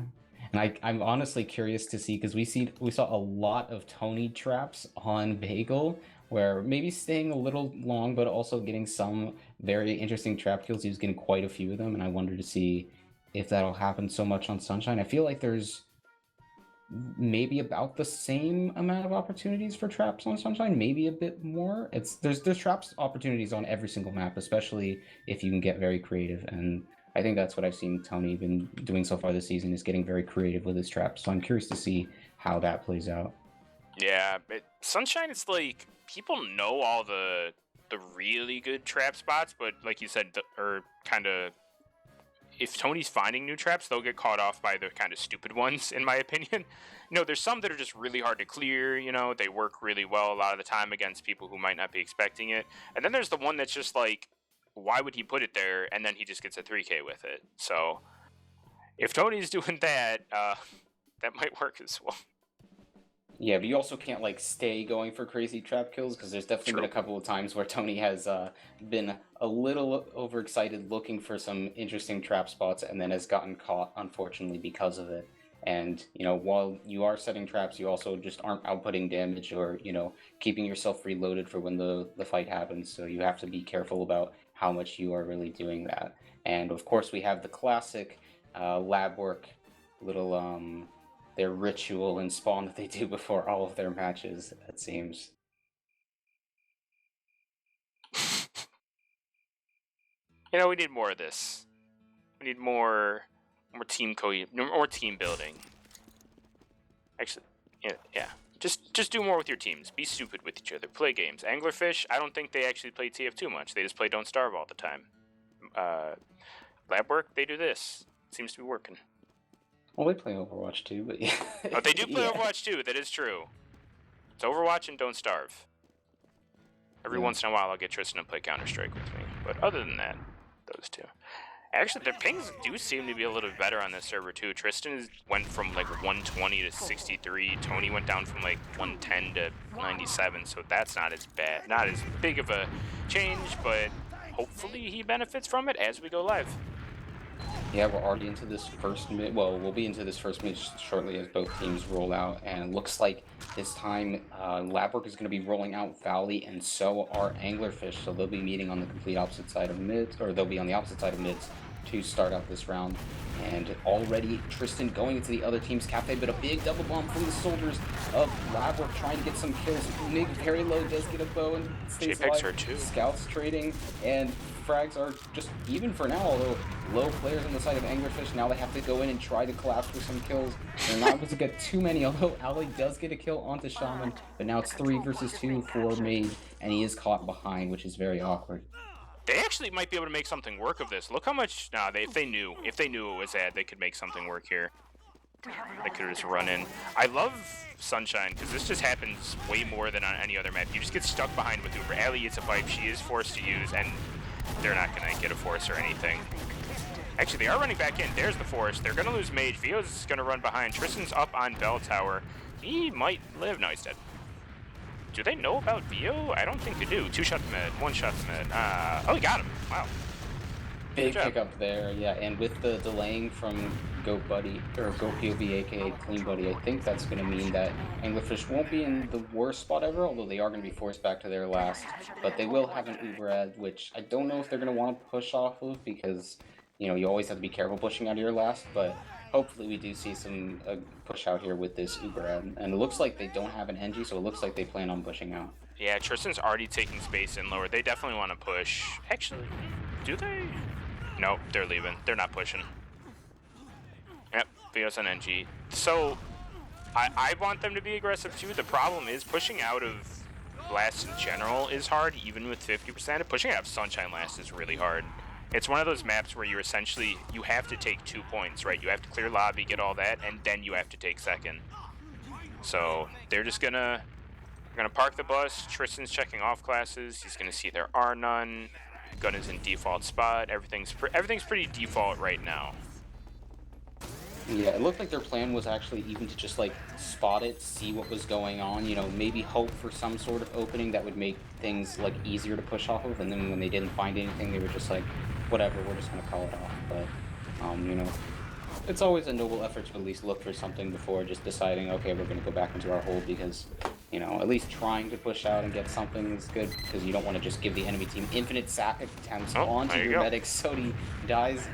Speaker 1: and I'm honestly curious to see because we saw a lot of Tony traps on Bagel where maybe staying a little long but also getting some very interesting trap kills. He was getting quite a few of them, and I wonder to see if that'll happen so much on Sunshine. I feel like there's maybe about the same amount of opportunities for traps on Sunshine, maybe a bit more. There's traps opportunities on every single map, especially if you can get very creative. And I think that's what I've seen Tony been doing so far this season is getting very creative with his traps. So I'm curious to see how that plays out.
Speaker 2: Yeah, but Sunshine, it's like people know all the really good trap spots, but like you said, or kind of if Tony's finding new traps, they'll get caught off by the kind of stupid ones, in my opinion. There's some that are just really hard to clear. They work really well a lot of the time against people who might not be expecting it. And then there's the one that's just like, why would he put it there? And then he just gets a 3K with it. So if Tony's doing that, that might work as well.
Speaker 1: Yeah, but you also can't like stay going for crazy trap kills because there's definitely been a couple of times where Tony has been a little overexcited looking for some interesting trap spots and then has gotten caught, unfortunately, because of it. And while you are setting traps, you also just aren't outputting damage or keeping yourself reloaded for when the fight happens. So you have to be careful about how much you are really doing that. And of course, we have the classic Labwork little their ritual and spawn that they do before all of their matches, it seems.
Speaker 2: We need more of this. We need more team more team building. Actually, yeah. Just do more with your teams. Be stupid with each other. Play games. Anglerfish, I don't think they actually play TF too much. They just play Don't Starve all the time. Labwork, they do this. Seems to be working.
Speaker 1: Well, they play Overwatch too, but yeah.
Speaker 2: Oh, they do play Overwatch too. That is true. It's Overwatch and Don't Starve. Every once in a while, I'll get Tristan to play Counter-Strike with me. But other than that, those two. Actually, their pings do seem to be a little better on this server too. Tristan went from like 120 to 63. Tony went down from like 110 to 97. So that's not as bad, not as big of a change. But hopefully he benefits from it as we go live.
Speaker 1: Yeah, we're already into this first mid. Well, we'll be into this first mid shortly as both teams roll out, and it looks like this time Labwork is going to be rolling out Valley, and so are Anglerfish. So they'll be meeting on the complete opposite side of mids, or they'll be on the opposite side of mids to start out this round. And already Tristan going into the other team's cafe, but a big double bomb from the soldiers of Labwork trying to get some kills. Mig very low does get a bow and stays alive.
Speaker 2: Her too.
Speaker 1: Scouts trading, and frags are just even for now, although low players on the side of Anglerfish. Now they have to go in and try to collapse for some kills. They're not able to get too many, although Ali does get a kill onto Shaman, but now it's 3 versus 2 for Mage, and he is caught behind, which is very awkward.
Speaker 2: They actually might be able to make something work of this. Look how much. Nah, if they knew it was ad, they could make something work here. They could just run in. I love Sunshine because this just happens way more than on any other map. You just get stuck behind with Uber. Ali gets a pipe she is forced to use, and they're not gonna get a force or anything. Actually, they are running back in. There's the force. They're gonna lose Mage. Vio's gonna run behind. Tristan's up on Bell Tower. He might live. No, he's dead. Do they know about Vio? I don't think they do. 2 shot to mid, 1 shot to mid. Oh, he got him. Wow.
Speaker 1: Big pickup there, yeah. And with the delaying from Goat Buddy, or Goat POV, aka Clean Buddy, I think that's going to mean that Anglerfish won't be in the worst spot ever, although they are going to be forced back to their last. But they will have an Uber ad, which I don't know if they're going to want to push off of, because, you always have to be careful pushing out of your last, but hopefully we do see some push out here with this Uber ad. And it looks like they don't have an NG, so it looks like they plan on pushing out.
Speaker 2: Yeah, Tristan's already taking space in lower. They definitely want to push. Actually, do they? Nope, they're leaving. They're not pushing. Yep, Vio's on NG. So, I want them to be aggressive too. The problem is pushing out of last in general is hard, even with 50%. Pushing out of Sunshine last is really hard. It's one of those maps where you have to take 2 points, right? You have to clear lobby, get all that, and then you have to take second. So they're just gonna park the bus. Tristan's checking off classes. He's gonna see there are none. Gun is in default spot. Everything's pretty default right now.
Speaker 1: Yeah, it looked like their plan was actually even to just like spot it, see what was going on, maybe hope for some sort of opening that would make things like easier to push off of, and then when they didn't find anything, they were just like, whatever, we're just gonna call it off. But it's always a noble effort to at least look for something before just deciding, okay, we're gonna go back into our hole, because at least trying to push out and get something is good, because you don't want to just give the enemy team infinite sack attempts onto your medic. Sodi dies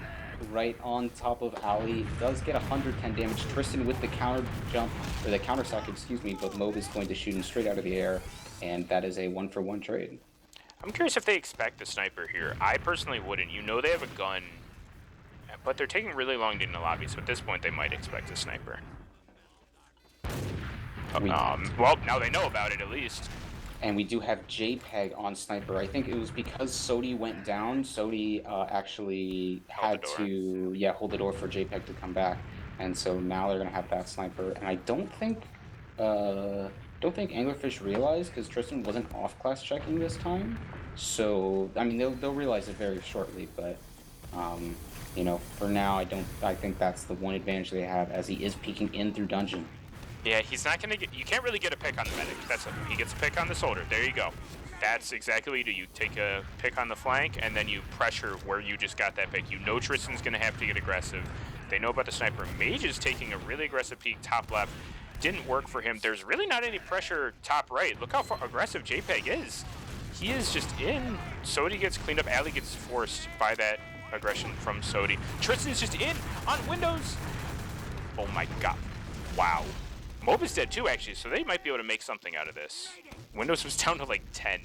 Speaker 1: right on top of Ali, does get 110 damage. Tristan with the counter jump, or the counter sack, excuse me, but Mob is going to shoot him straight out of the air, and that is a 1-for-1 trade.
Speaker 2: I'm curious if they expect the sniper here. I personally wouldn't. They have a gun, but they're taking really long to get in the lobby, so at this point they might expect a sniper. Well, now they know about it at least.
Speaker 1: And we do have JPEG on Sniper. I think it was because Sodi went down. Sodi actually had to hold the door for JPEG to come back. And so now they're going to have that Sniper. And I don't think Anglerfish realized, because Tristan wasn't off-class checking this time. So, I mean, they'll realize it very shortly. But You know, for now, I think that's the one advantage they have, as he is peeking in through dungeon.
Speaker 2: Yeah, he's not gonna get. You can't really get a pick on the medic. He gets a pick on the soldier. There you go. That's exactly what you do. You take a pick on the flank, and then you pressure where you just got that pick. You know Tristan's gonna have to get aggressive. They know about the sniper. Mage is taking a really aggressive peek top left. Didn't work for him. There's really not any pressure top right. Look how far aggressive JPEG is. He is just in. Sodi gets cleaned up. Ali gets forced by that aggression from Sodi. Tristan's just in on Windows. Oh my god. Wow. Moba's dead too, actually, so they might be able to make something out of this. Windows was down to like 10.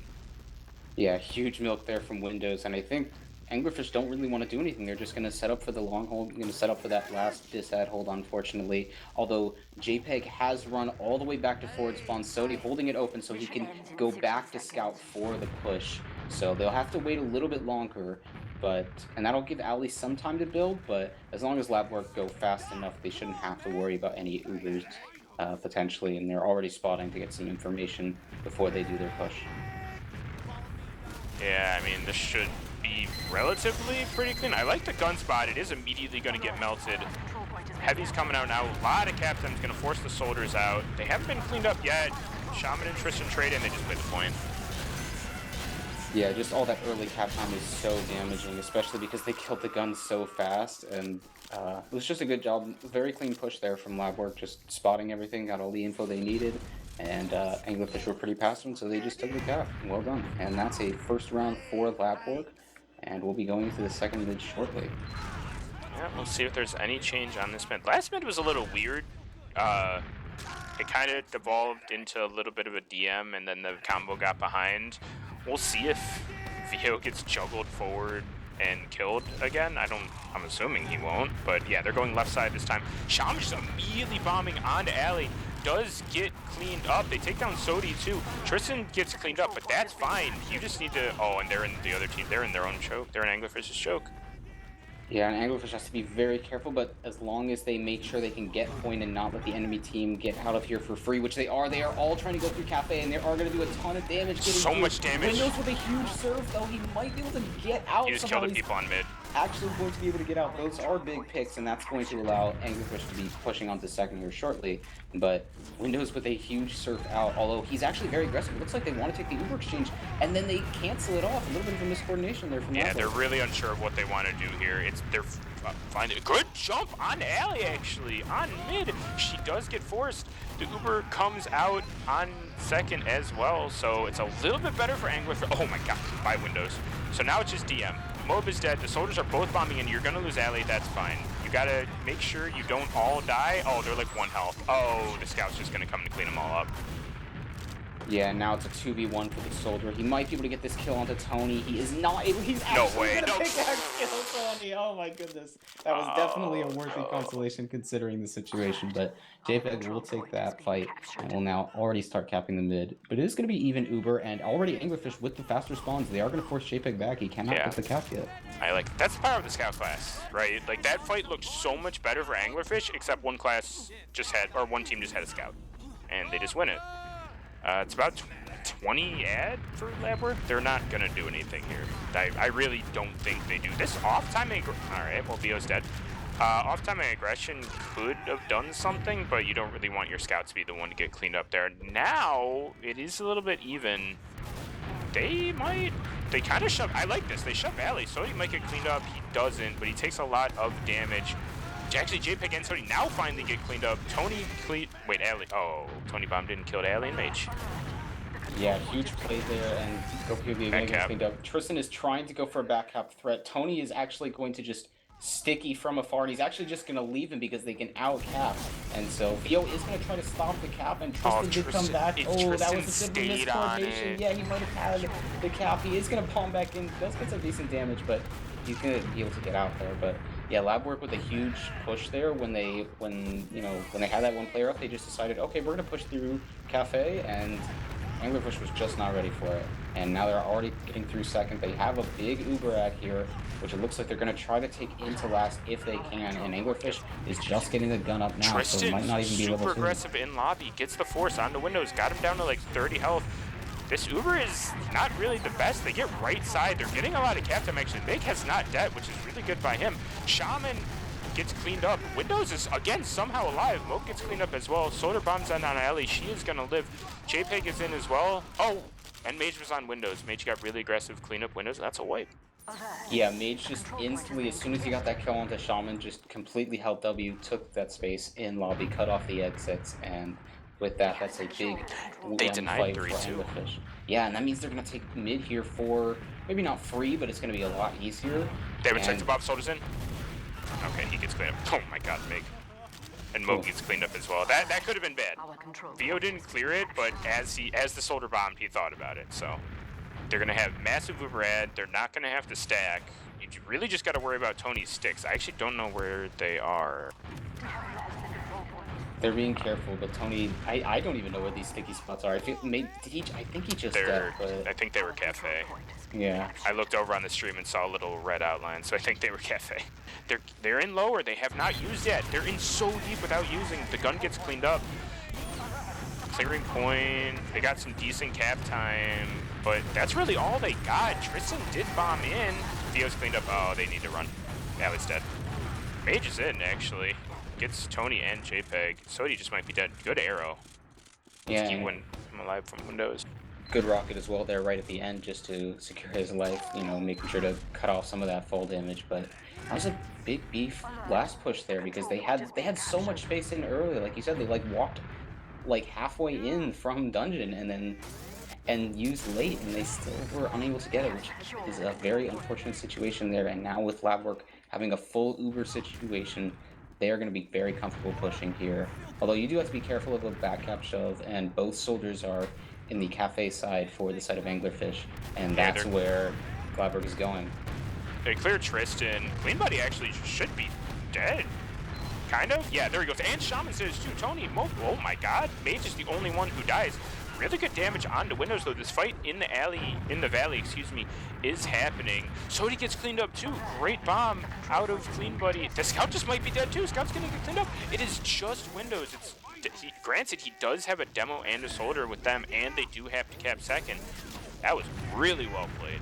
Speaker 1: Yeah, huge milk there from Windows, and I think Anglerfish don't really want to do anything. They're just going to set up for the long hold, going to set up for that last disad hold, unfortunately. Although JPEG has run all the way back to forward spawn, Sodi holding it open so he can go back to scout for the push. So they'll have to wait a little bit longer, and that'll give Ali some time to build, but as long as Labwork go fast enough, they shouldn't have to worry about any Ubers. Potentially, and they're already spotting to get some information before they do their push.
Speaker 2: Yeah, I mean, this should be relatively pretty clean. I like the gun spot. It is immediately going to get melted. Heavy's coming out now. A lot of captains going to force the soldiers out. They haven't been cleaned up yet. Shaman and Tristan trade, and they just play the point.
Speaker 1: Yeah, just all that early cap time is so damaging, especially because they killed the gun so fast, and it was just a good job. Very clean push there from Labwork, just spotting everything, got all the info they needed, and Anglerfish were pretty passive, so they just took the cap. Well done. And that's a first round for Labwork, and we'll be going into the second mid shortly.
Speaker 2: Yeah, we'll see if there's any change on this mid. Last mid was a little weird. It kind of devolved into a little bit of a DM, and then the combo got behind. We'll see if Vio gets juggled forward and killed again. I'm assuming he won't, but yeah, they're going left side this time. Sham just immediately bombing onto Ali. Does get cleaned up. They take down Sodi too. Tristan gets cleaned up, but that's fine. You just need to, and they're in the other team. They're in their own choke. They're in Anglerfish's choke.
Speaker 1: Yeah, and Anglerfish has to be very careful, but as long as they make sure they can get point and not let the enemy team get out of here for free, which they are all trying to go through Cafe, and they are going to do a ton of damage.
Speaker 2: So much damage.
Speaker 1: Windows with a huge surf, though, he might be able to get out.
Speaker 2: He just killed the people on mid.
Speaker 1: Actually going to be able to get out. Those are big picks, and that's going to allow Anglerfish to be pushing onto second here shortly. But Windows with a huge surf out, although he's actually very aggressive. It looks like they want to take the Uber exchange, and then they cancel it off. A little bit of a miscoordination there from
Speaker 2: Yeah, they're really unsure of what they want to do here. They're finding a good jump on Ali, actually, on mid. She does get forced. The Uber comes out on second as well, so it's a little bit better for Anglerfish. Oh my god, by Windows. So now it's just DM. Mob is dead. The soldiers are both bombing in. You're going to lose Ali. That's fine. You got to make sure you don't all die. Oh, they're like 1 health. Oh, the scout's just going to come to clean them all up.
Speaker 1: Yeah, now it's a 2v1 for the soldier. He might be able to get this kill onto Tony. He is not able. He's actually gonna pickaxe kill Tony. Oh my goodness. That was definitely a worthy consolation considering the situation. But JPEG will take that fight and will now already start capping the mid. But it is going to be even Uber, and already Anglerfish with the faster spawns. They are going to force JPEG back. He cannot get the cap yet.
Speaker 2: That's the power of the scout class, right? Like, that fight looked so much better for Anglerfish, except one team just had a scout, and they just win it. It's about 20 ad for Labwork. They're not going to do anything here. I really don't think they do. This off-timing... Alright, well, Vio's dead. Off-timing aggression could have done something, but you don't really want your scout to be the one to get cleaned up there. Now, it is a little bit even. They kind of shove... I like this. They shove Ali, so he might get cleaned up. He doesn't, but he takes a lot of damage. Actually, JPEG and Tony now finally get cleaned up. Tony Ali. Oh, Tony Bomb didn't kill Ali and Mage.
Speaker 1: Yeah, huge play there, and Goku getting cleaned up. Tristan is trying to go for a back cap threat. Tony is actually going to just sticky from afar, and he's actually just going to leave him because they can out cap. And so Vio is going to try to stop the cap, and Tristan did come back. Oh, that was a simple miscoordination. Yeah, he might have had the cap. He is going to palm back in. Does get some decent damage, but he's going to be able to get out there. But yeah, Labwork with a huge push there. When they had that one player up, they just decided, okay, we're gonna push through Cafe, and Anglerfish was just not ready for it. And now they're already getting through second. They have a big Uberak here, which it looks like they're gonna try to take into last if they can. And Anglerfish is just getting the gun up now, so it might not even be level 2.
Speaker 2: Super aggressive in lobby, gets the force onto Windows, got him down to like 30 health. This Uber is not really the best. They get right side. They're getting a lot of cap time action. Mig has not dead, which is really good by him. Shaman gets cleaned up. Windows is, again, somehow alive. Moke gets cleaned up as well. Solar Bomb's on Ellie. She is going to live. JPEG is in as well. Oh, and Mage was on Windows. Mage got really aggressive, clean up Windows. That's a wipe.
Speaker 1: Yeah, Mage just instantly, as soon as he got that kill onto Shaman, just completely held W, took that space in lobby, cut off the exits, and with that, that's a big
Speaker 2: They
Speaker 1: one
Speaker 2: denied
Speaker 1: fight
Speaker 2: 3
Speaker 1: for
Speaker 2: too.
Speaker 1: Anglerfish. Yeah, and that means they're going to take mid here for, maybe not free, but it's going to be a lot easier.
Speaker 2: David checks the Bob Soda's in. Okay, he gets cleaned up. Oh my god, Mig. And Moke gets cleaned up as well. That could have been bad. Theo didn't clear it, but as the soldier bombed, he thought about it. So they're gonna have massive overhead. They're not gonna have to stack. You really just got to worry about Tony's sticks. I actually don't know where they are.
Speaker 1: They're being careful, but Tony, I don't even know where these sticky spots are. I think he just dead, but
Speaker 2: I think they were cafe.
Speaker 1: Yeah.
Speaker 2: I looked over on the stream and saw a little red outline, so I think they were cafe. They're in lower. They have not used yet. They're in so deep without using. The gun gets cleaned up. Clearing point. They got some decent cap time, but that's really all they got. Tristan did bomb in. Theo's cleaned up. Oh, they need to run. Alley's dead. Mage is in, actually. Gets Tony and JPEG. Sodi just might be dead. Good arrow.
Speaker 1: Yeah.
Speaker 2: He went alive from Windows.
Speaker 1: Good rocket as well there right at the end just to secure his life, you know, making sure to cut off some of that fall damage. But that was a big beef last push there because they had so much space in early. Like you said, they like walked like halfway in from dungeon and used late, and they still were unable to get it, which is a very unfortunate situation there. And now with Labwork having a full Uber situation, they are going to be very comfortable pushing here. Although you do have to be careful of a back cap shove, and both soldiers are in the cafe side for the side of Anglerfish, and that's where Labwork is going.
Speaker 2: They cleared Tristan. Clean Buddy actually should be dead. Kind of? Yeah, there he goes. And Shaman says too. Tony, oh my god. Mage is the only one who dies. Really good damage onto Windows though. This fight in the valley, excuse me, is happening. Sodi gets cleaned up too. Great bomb out of Clean Buddy. The Scout just might be dead too. Scout's gonna get cleaned up. It is just Windows. Granted, he does have a demo and a soldier with them, and they do have to cap second. That was really well played.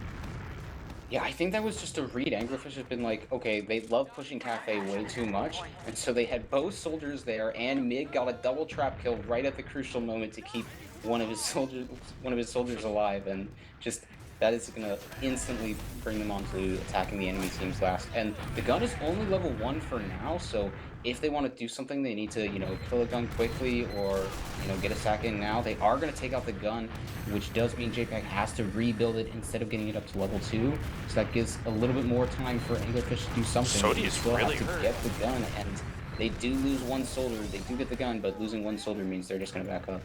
Speaker 1: Yeah, I think that was just a read. Anglerfish has been like, okay, they love pushing cafe way too much, and so they had both soldiers there, and Mig got a double trap kill right at the crucial moment to keep one of his soldiers alive, and just that is gonna instantly bring them on to attacking the enemy team's last. And the gun is only level 1 for now, so if they want to do something, they need to, you know, kill a gun quickly or, you know, get a sack in now. They are going to take out the gun, which does mean JPEG has to rebuild it instead of getting it up to level 2. So that gives a little bit more time for Anglerfish to do something.
Speaker 2: Sodi is really
Speaker 1: have to get the gun, and they do lose one soldier. They do get the gun, but losing one soldier means they're just going to back up.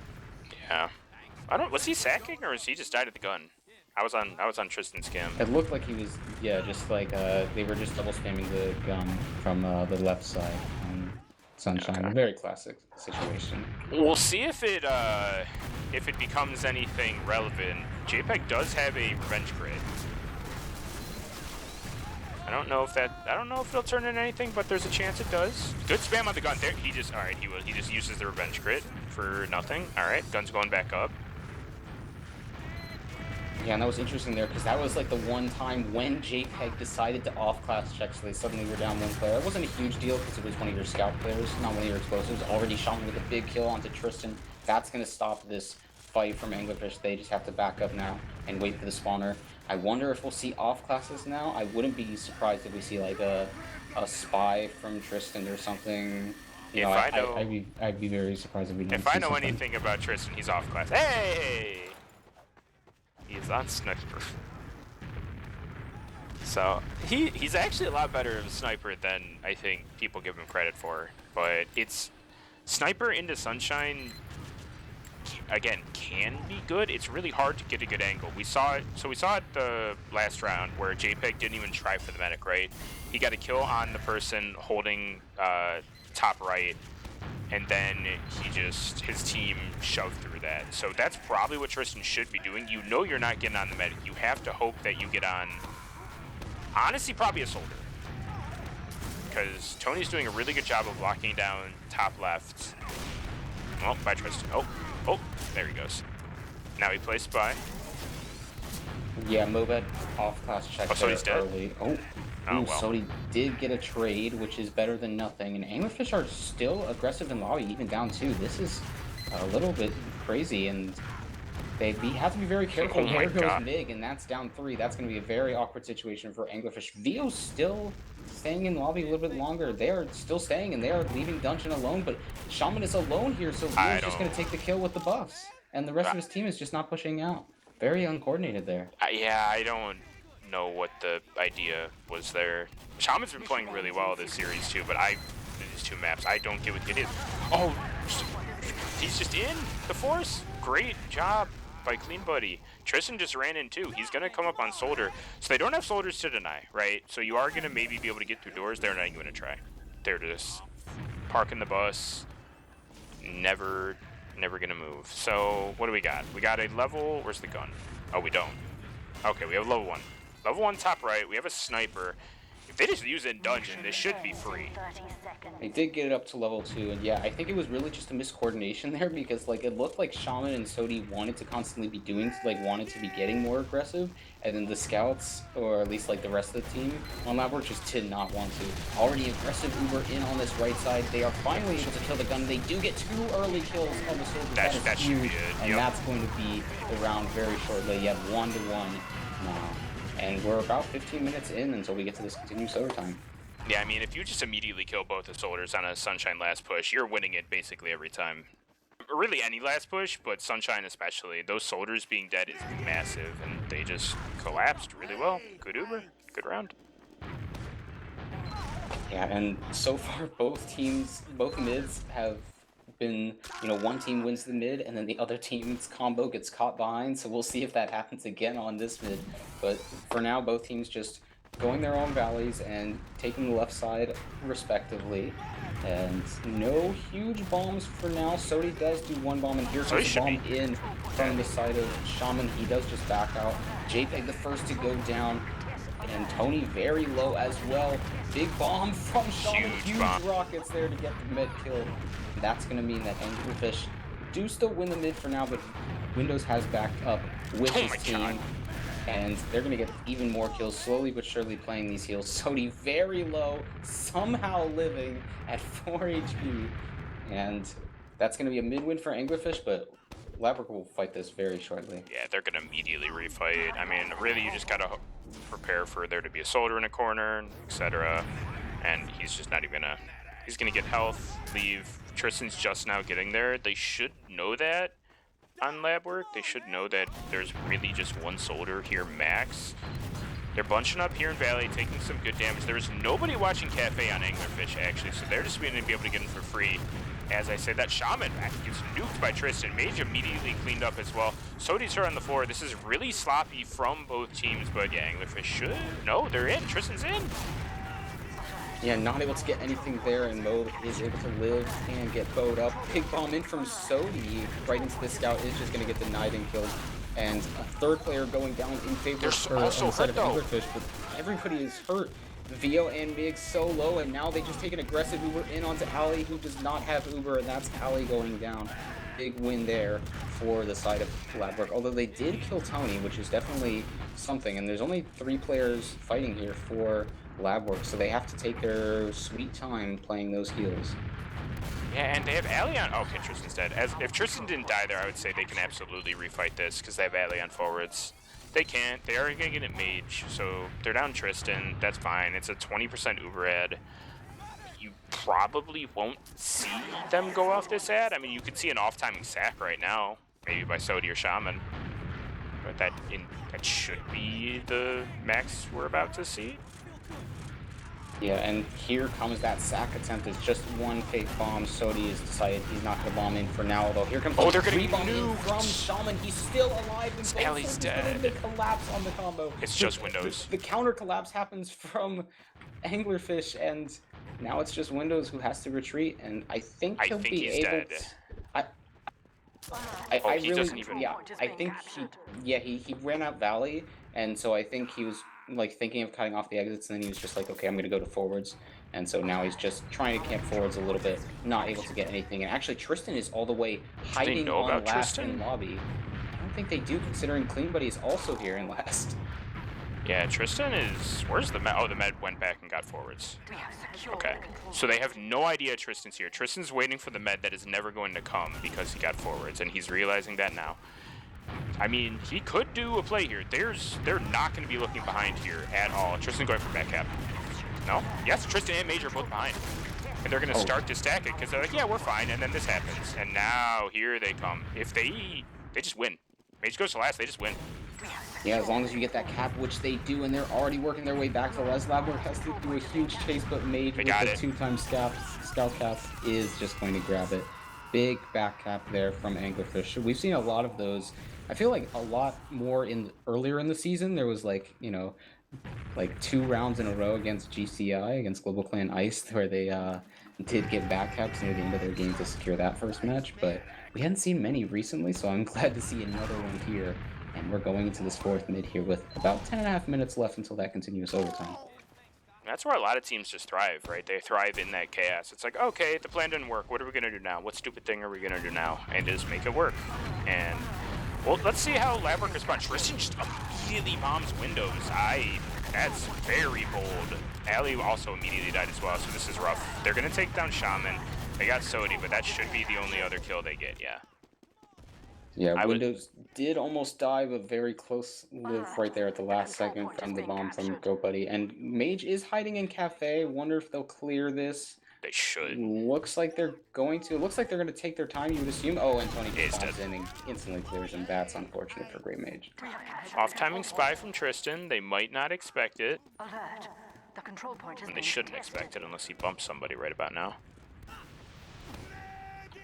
Speaker 2: Yeah. Was he sacking or was he just died at the gun? I was on Tristan's cam.
Speaker 1: It looked like he was, yeah, just like they were just double spamming the gun from the left side on Sunshine. Okay. Very classic situation.
Speaker 2: We'll see if it becomes anything relevant. JPEG does have a revenge crit. I don't know if it'll turn into anything, but there's a chance it does. Good spam on the gun there. He just uses the revenge crit for nothing. All right, gun's going back up.
Speaker 1: Yeah, and that was interesting there, because that was like the one time when JPEG decided to off-class check, so they suddenly were down one player. It wasn't a huge deal, because it was one of your scout players, not one of your explosives. Already shot with a big kill onto Tristan. That's going to stop this fight from Anglerfish. They just have to back up now and wait for the spawner. I wonder if we'll see off-classes now. I wouldn't be surprised if we see like a spy from Tristan or something. I'd be very surprised if we didn't.
Speaker 2: If I know anything about Tristan, he's off-class. Hey! He's on sniper. So he's actually a lot better of a sniper than I think people give him credit for. But it's sniper into Sunshine again can be good. It's really hard to get a good angle. We saw it the last round where JPEG didn't even try for the medic, right? He got a kill on the person holding top right, and then his team shoved through that. So that's probably what Tristan should be doing. You know you're not getting on the medic. You have to hope that you get on, honestly, probably a soldier. Because Tony's doing a really good job of locking down top left. Oh, by Tristan. Oh, there he goes. Now he plays spy.
Speaker 1: Yeah, Mobed off-class check
Speaker 2: Oh, so
Speaker 1: there
Speaker 2: he's dead?
Speaker 1: early. Oh,
Speaker 2: Oh,
Speaker 1: ooh,
Speaker 2: well.
Speaker 1: so he did get a trade, which is better than nothing. And Anglerfish are still aggressive in lobby, even down 2. This is a little bit crazy, and have to be very careful.
Speaker 2: Oh my
Speaker 1: There goes
Speaker 2: god.
Speaker 1: Mig, and that's down 3. That's going to be a very awkward situation for Anglerfish. Vio's still staying in lobby a little bit longer. They are still staying, and they are leaving Dungeon alone, but Shaman is alone here, so Vio's just going to take the kill with the buffs. And the rest of his team is just not pushing out. Very uncoordinated there.
Speaker 2: Yeah, I don't know what the idea was there. Shaman's been playing really well this series too, but these 2 maps, I don't get what it is. Oh, he's just in the force. Great job by Clean Buddy. Tristan just ran in too. He's gonna come up on Soldier, so they don't have soldiers to deny, right? So you are gonna maybe be able to get through doors. They're not even gonna try. They're just parking the bus. Never gonna move. So what do we got? We got a level. Where's the gun? Oh, we don't. Okay, we have level 1. Level 1 top right. We have a sniper. If they just use it in dungeon, this should be free.
Speaker 1: They did get it up to level 2, and yeah, I think it was really just a miscoordination there, because like it looked like Shaman and Sodi wanted to constantly be wanted to be getting more aggressive, and then the scouts, or at least like the rest of the team on Labwork, just did not want to. Already aggressive Uber in on this right side. They are finally able to kill the gun. They do get 2 early kills on the soldier. That is huge, and that's going to be the round very shortly. You have 1-1 now. And we're about 15 minutes in until we get to this continuous overtime.
Speaker 2: Yeah, I mean, if you just immediately kill both the soldiers on a Sunshine last push, you're winning it basically every time. Really any last push, but Sunshine especially. Those soldiers being dead is massive, and they just collapsed really well. Good Uber, good round.
Speaker 1: Yeah, and so far both mids have been, one team wins the mid and then the other team's combo gets caught behind, so we'll see if that happens again on this mid. But for now, both teams just going their own valleys and taking the left side respectively. And no huge bombs for now. Sodi does do 1 bomb, and here comes the bomb in from the side of Shaman. He does just back out. JPEG the first to go down, and Tony very low as well. Big bomb from Shaman. Huge rockets there to get the mid kill. That's going to mean that Anglerfish do still win the mid for now, but Windows has backed up with his team. And they're going to get even more kills, slowly but surely playing these heals. Sodi very low, somehow living at 4 HP. And that's going to be a mid-win for Anglerfish, but Labwork will fight this very shortly.
Speaker 2: Yeah, they're going to immediately refight. I mean, really, you just got to prepare for there to be a soldier in a corner, etc. And he's just not even going to... He's going to get health, leave. Tristan's just now getting there. They should know that on Labwork. They should know that there's really just 1 soldier here max. They're bunching up here in Valley, taking some good damage. There's nobody watching Cafe on Anglerfish, actually, so they're just going to be able to get in for free. As I said, that Shaman gets nuked by Tristan. Mage immediately cleaned up as well. Sodi's here on the floor. This is really sloppy from both teams, but yeah, Anglerfish should. No, they're in. Tristan's in.
Speaker 1: Yeah, not able to get anything there, and Mo is able to live and get bowed up. Big bomb in from Sodi right into the scout is just going to get denied and killed. And a 3rd player going down in favor on the side of Anglerfish, but everybody is hurt. Vio and Mig so low, and now they just take an aggressive Uber in onto Ali, who does not have Uber, and that's Ali going down. Big win there for the side of Labwork, although they did kill Tony, which is definitely something, and there's only 3 players fighting here for Labwork, so they have to take their sweet time playing those heals.
Speaker 2: Yeah, and they have Ali on... Okay, Tristan's dead. If Tristan didn't die there, I would say they can absolutely refight this, because they have Ali on forwards. They can't. They are going to get it Mage, so they're down Tristan. That's fine. It's a 20% Uber ad. You probably won't see them go off this ad. I mean, you could see an off-timing sack right now, maybe by Sodi or Shaman. But that should be the max we're about to see.
Speaker 1: Yeah, and here comes that sack attempt. It's just 1 fake bomb. Sodi has decided he's not going to bomb in for now, although here comes
Speaker 2: they're getting
Speaker 1: bomb in from Shaman. He's still alive. And
Speaker 2: Ali's dead.
Speaker 1: The collapse on the combo.
Speaker 2: It's just Windows.
Speaker 1: The counter collapse happens from Anglerfish, and now it's just Windows who has to retreat, and I think he'll be able
Speaker 2: dead.
Speaker 1: I really, yeah, I think he ran out Valley, and so I think he was like thinking of cutting off the exits, and then he was just like, okay, I'm gonna go to forwards, and so now he's just trying to camp forwards a little bit, not able to get anything. And actually Tristan is all the way hiding on last in lobby. I don't think they do, considering Clean Buddy is also here in last.
Speaker 2: Yeah, Tristan is... Where's the med? Oh, the med went back and got forwards. Okay. So they have no idea Tristan's here. Tristan's waiting for the med that is never going to come because he got forwards, and he's realizing that now. I mean, he could do a play here. They're not going to be looking behind here at all. Tristan going for back cap. No? Yes, Tristan and Mage are both behind. And they're going to start to stack it because they're like, yeah, we're fine. And then this happens. And now here they come. If they just win. Mage goes to last, they just win.
Speaker 1: Yeah, as long as you get that cap, which they do, and they're already working their way back to Les. Labwork has to do a huge chase, but Mage with the 2-time scout cap is just going to grab it. Big back cap there from Anglerfish. We've seen a lot of those. I feel like a lot more earlier in the season. There was like, you know, like 2 rounds in a row against GCI, against Global Clan Ice, where they did get back caps near the end of their game to secure that first match, but we hadn't seen many recently, so I'm glad to see another one here. And we're going into this 4th mid here with about 10.5 minutes left until that continuous overtime.
Speaker 2: That's where a lot of teams just thrive, right? They thrive in that chaos. It's like, okay, the plan didn't work. What are we going to do now? What stupid thing are we going to do now? And just make it work. And, well, let's see how Labwork responds. Tristan just immediately bombs windows. That's very bold. Ali also immediately died as well, so this is rough. They're going to take down Shaman. They got Sodi, but that should be the only other kill they get, yeah.
Speaker 1: Yeah, Windows did almost die, but very close live right there at the last second from the bomb from GoBuddy. And Mage is hiding in Cafe. Wonder if they'll clear this.
Speaker 2: They should.
Speaker 1: Looks like they're going to. Looks like they're going to take their time, you would assume. Oh, and Tony just bombs in and instantly clears him. That's unfortunate for Great Mage.
Speaker 2: Off-timing spy from Tristan. They might not expect it. And they shouldn't expect it unless he bumps somebody right about now.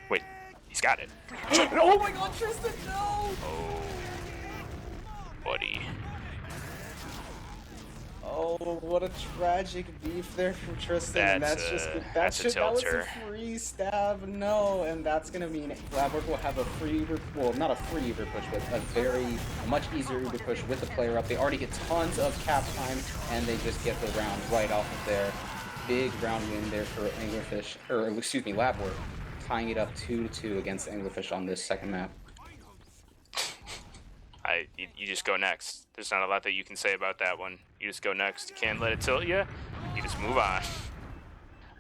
Speaker 2: Wait. He's got it.
Speaker 1: Oh my god, Tristan, no!
Speaker 2: Oh, buddy.
Speaker 1: Oh, what a tragic beef there from Tristan.
Speaker 2: That was
Speaker 1: a free stab, no, and that's gonna mean Labwork will have a free, well, not a free Uber push, but a much easier Uber push with the player up. They already get tons of cap time, and they just get the round right off of there. Big round win there for Anglerfish, or excuse me, Labwork. Tying it up 2-2 against Anglerfish on this second map.
Speaker 2: You just go next. There's not a lot that you can say about that one. You just go next. You can't let it tilt you. You just move on.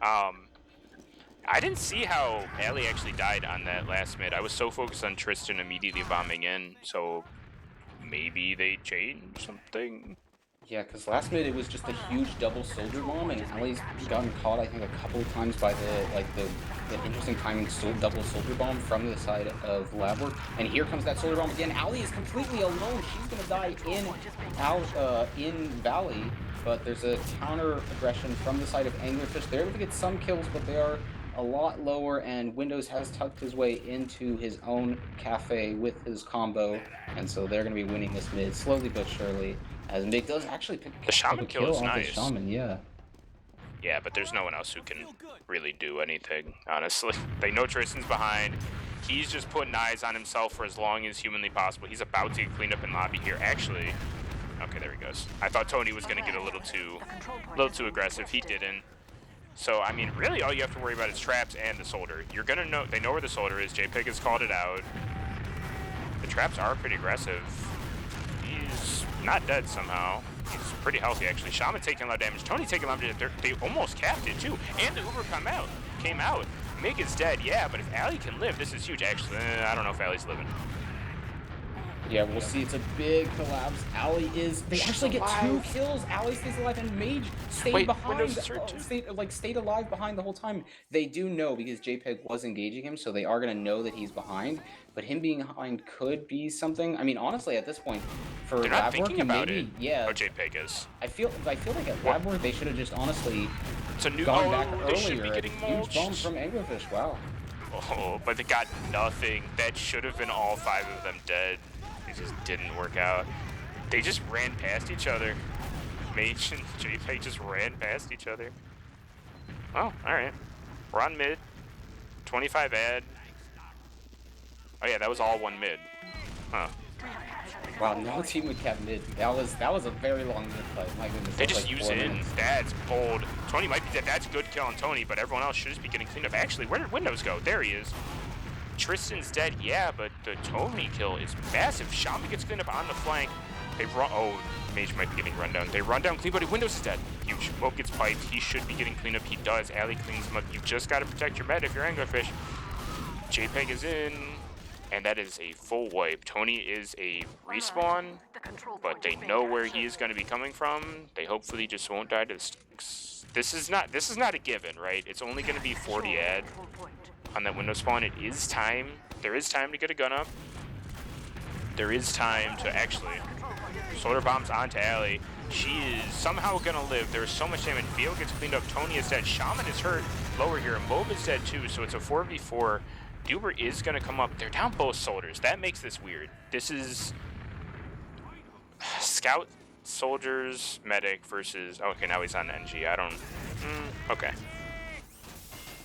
Speaker 2: I didn't see how Ali actually died on that last mid. I was so focused on Tristan immediately bombing in, so maybe they changed something.
Speaker 1: Yeah, because last mid it was just a huge double soldier bomb, and Ali's gotten caught I think a couple of times by the interesting timing double soldier bomb from the side of Labwork. And here comes that soldier bomb again. Ali is completely alone. She's gonna die in Valley, but there's a counter aggression from the side of Anglerfish. They're able to get some kills, but they are a lot lower, and Windows has tucked his way into his own cafe with his combo, and so they're gonna be winning this mid slowly but surely. As Nick does actually pick
Speaker 2: the Shaman kill is nice.
Speaker 1: Shaman, yeah.
Speaker 2: Yeah, but there's no one else who can really do anything, honestly. They know Tristan's behind. He's just putting eyes on himself for as long as humanly possible. He's about to get cleaned up in lobby here. Actually, okay, there he goes. I thought Tony was going to get a little too aggressive. He didn't. So, I mean, really all you have to worry about is traps and the soldier. You're going to know, they know where the soldier is. JPEG has called it out. The traps are pretty aggressive. He's not dead somehow. He's pretty healthy, actually. Shaman taking a lot of damage. Tony taking a lot of damage. They almost capped it, too. And the Uber came out. Mig is dead, yeah, but if Ali can live, this is huge. Actually, I don't know if Ali's living.
Speaker 1: Yeah, we'll see. It's a big collapse. Ali is... They actually get 2 kills. Ali stays alive, and Mage stayed behind. Stayed alive behind the whole time. They do know, because JPEG was engaging him, so they are going to know that he's behind. But him being behind could be something. I mean, honestly, at this point, for
Speaker 2: they're not
Speaker 1: Labwork,
Speaker 2: thinking about it.
Speaker 1: Yeah.
Speaker 2: Oh, JPEG is.
Speaker 1: I feel like at Labwork, they should have just honestly
Speaker 2: gone
Speaker 1: back
Speaker 2: they should
Speaker 1: earlier.
Speaker 2: be getting
Speaker 1: Huge bomb from Anglerfish. Wow.
Speaker 2: Oh, but they got nothing. That should have been all 5 of them dead. It just didn't work out. They just ran past each other. Mage and JPEG just ran past each other. Oh, alright. We're on mid. 25 ad. Oh yeah, that was all 1 mid. Huh.
Speaker 1: Wow, no team would cap mid. That was a very long mid fight. My goodness.
Speaker 2: They just use in. That's bold. Tony might be dead. That's a good kill on Tony, but everyone else should just be getting cleaned up. Actually, where did Windows go? There he is. Tristan's dead, yeah, but the Tony kill is massive. Shaman gets cleaned up on the flank. They run. Oh, Mage might be getting run down. They run down Clean Buddy. Windows is dead. Huge. Mope gets piped. He should be getting cleaned up. He does. Ali cleans him up. You just got to protect your med if you're Anglerfish. JPEG is in, and that is a full wipe. Tony is a respawn, but they know where he is going to be coming from. They hopefully just won't die to the sticks. This is not a given, right? It's only going to be 40 ad on that window spawn. It is time. There is time to get a gun up. There is time to actually solar bombs onto Ali. She is somehow gonna live. There's so much damage. Vio gets cleaned up. Tony is dead. Shaman is hurt lower here. Mob is dead too, so it's a 4v4. Duber is gonna come up. They're down both soldiers. That makes this weird. This is scout, soldiers, medic versus. Okay, now he's on NG. I don't. Okay.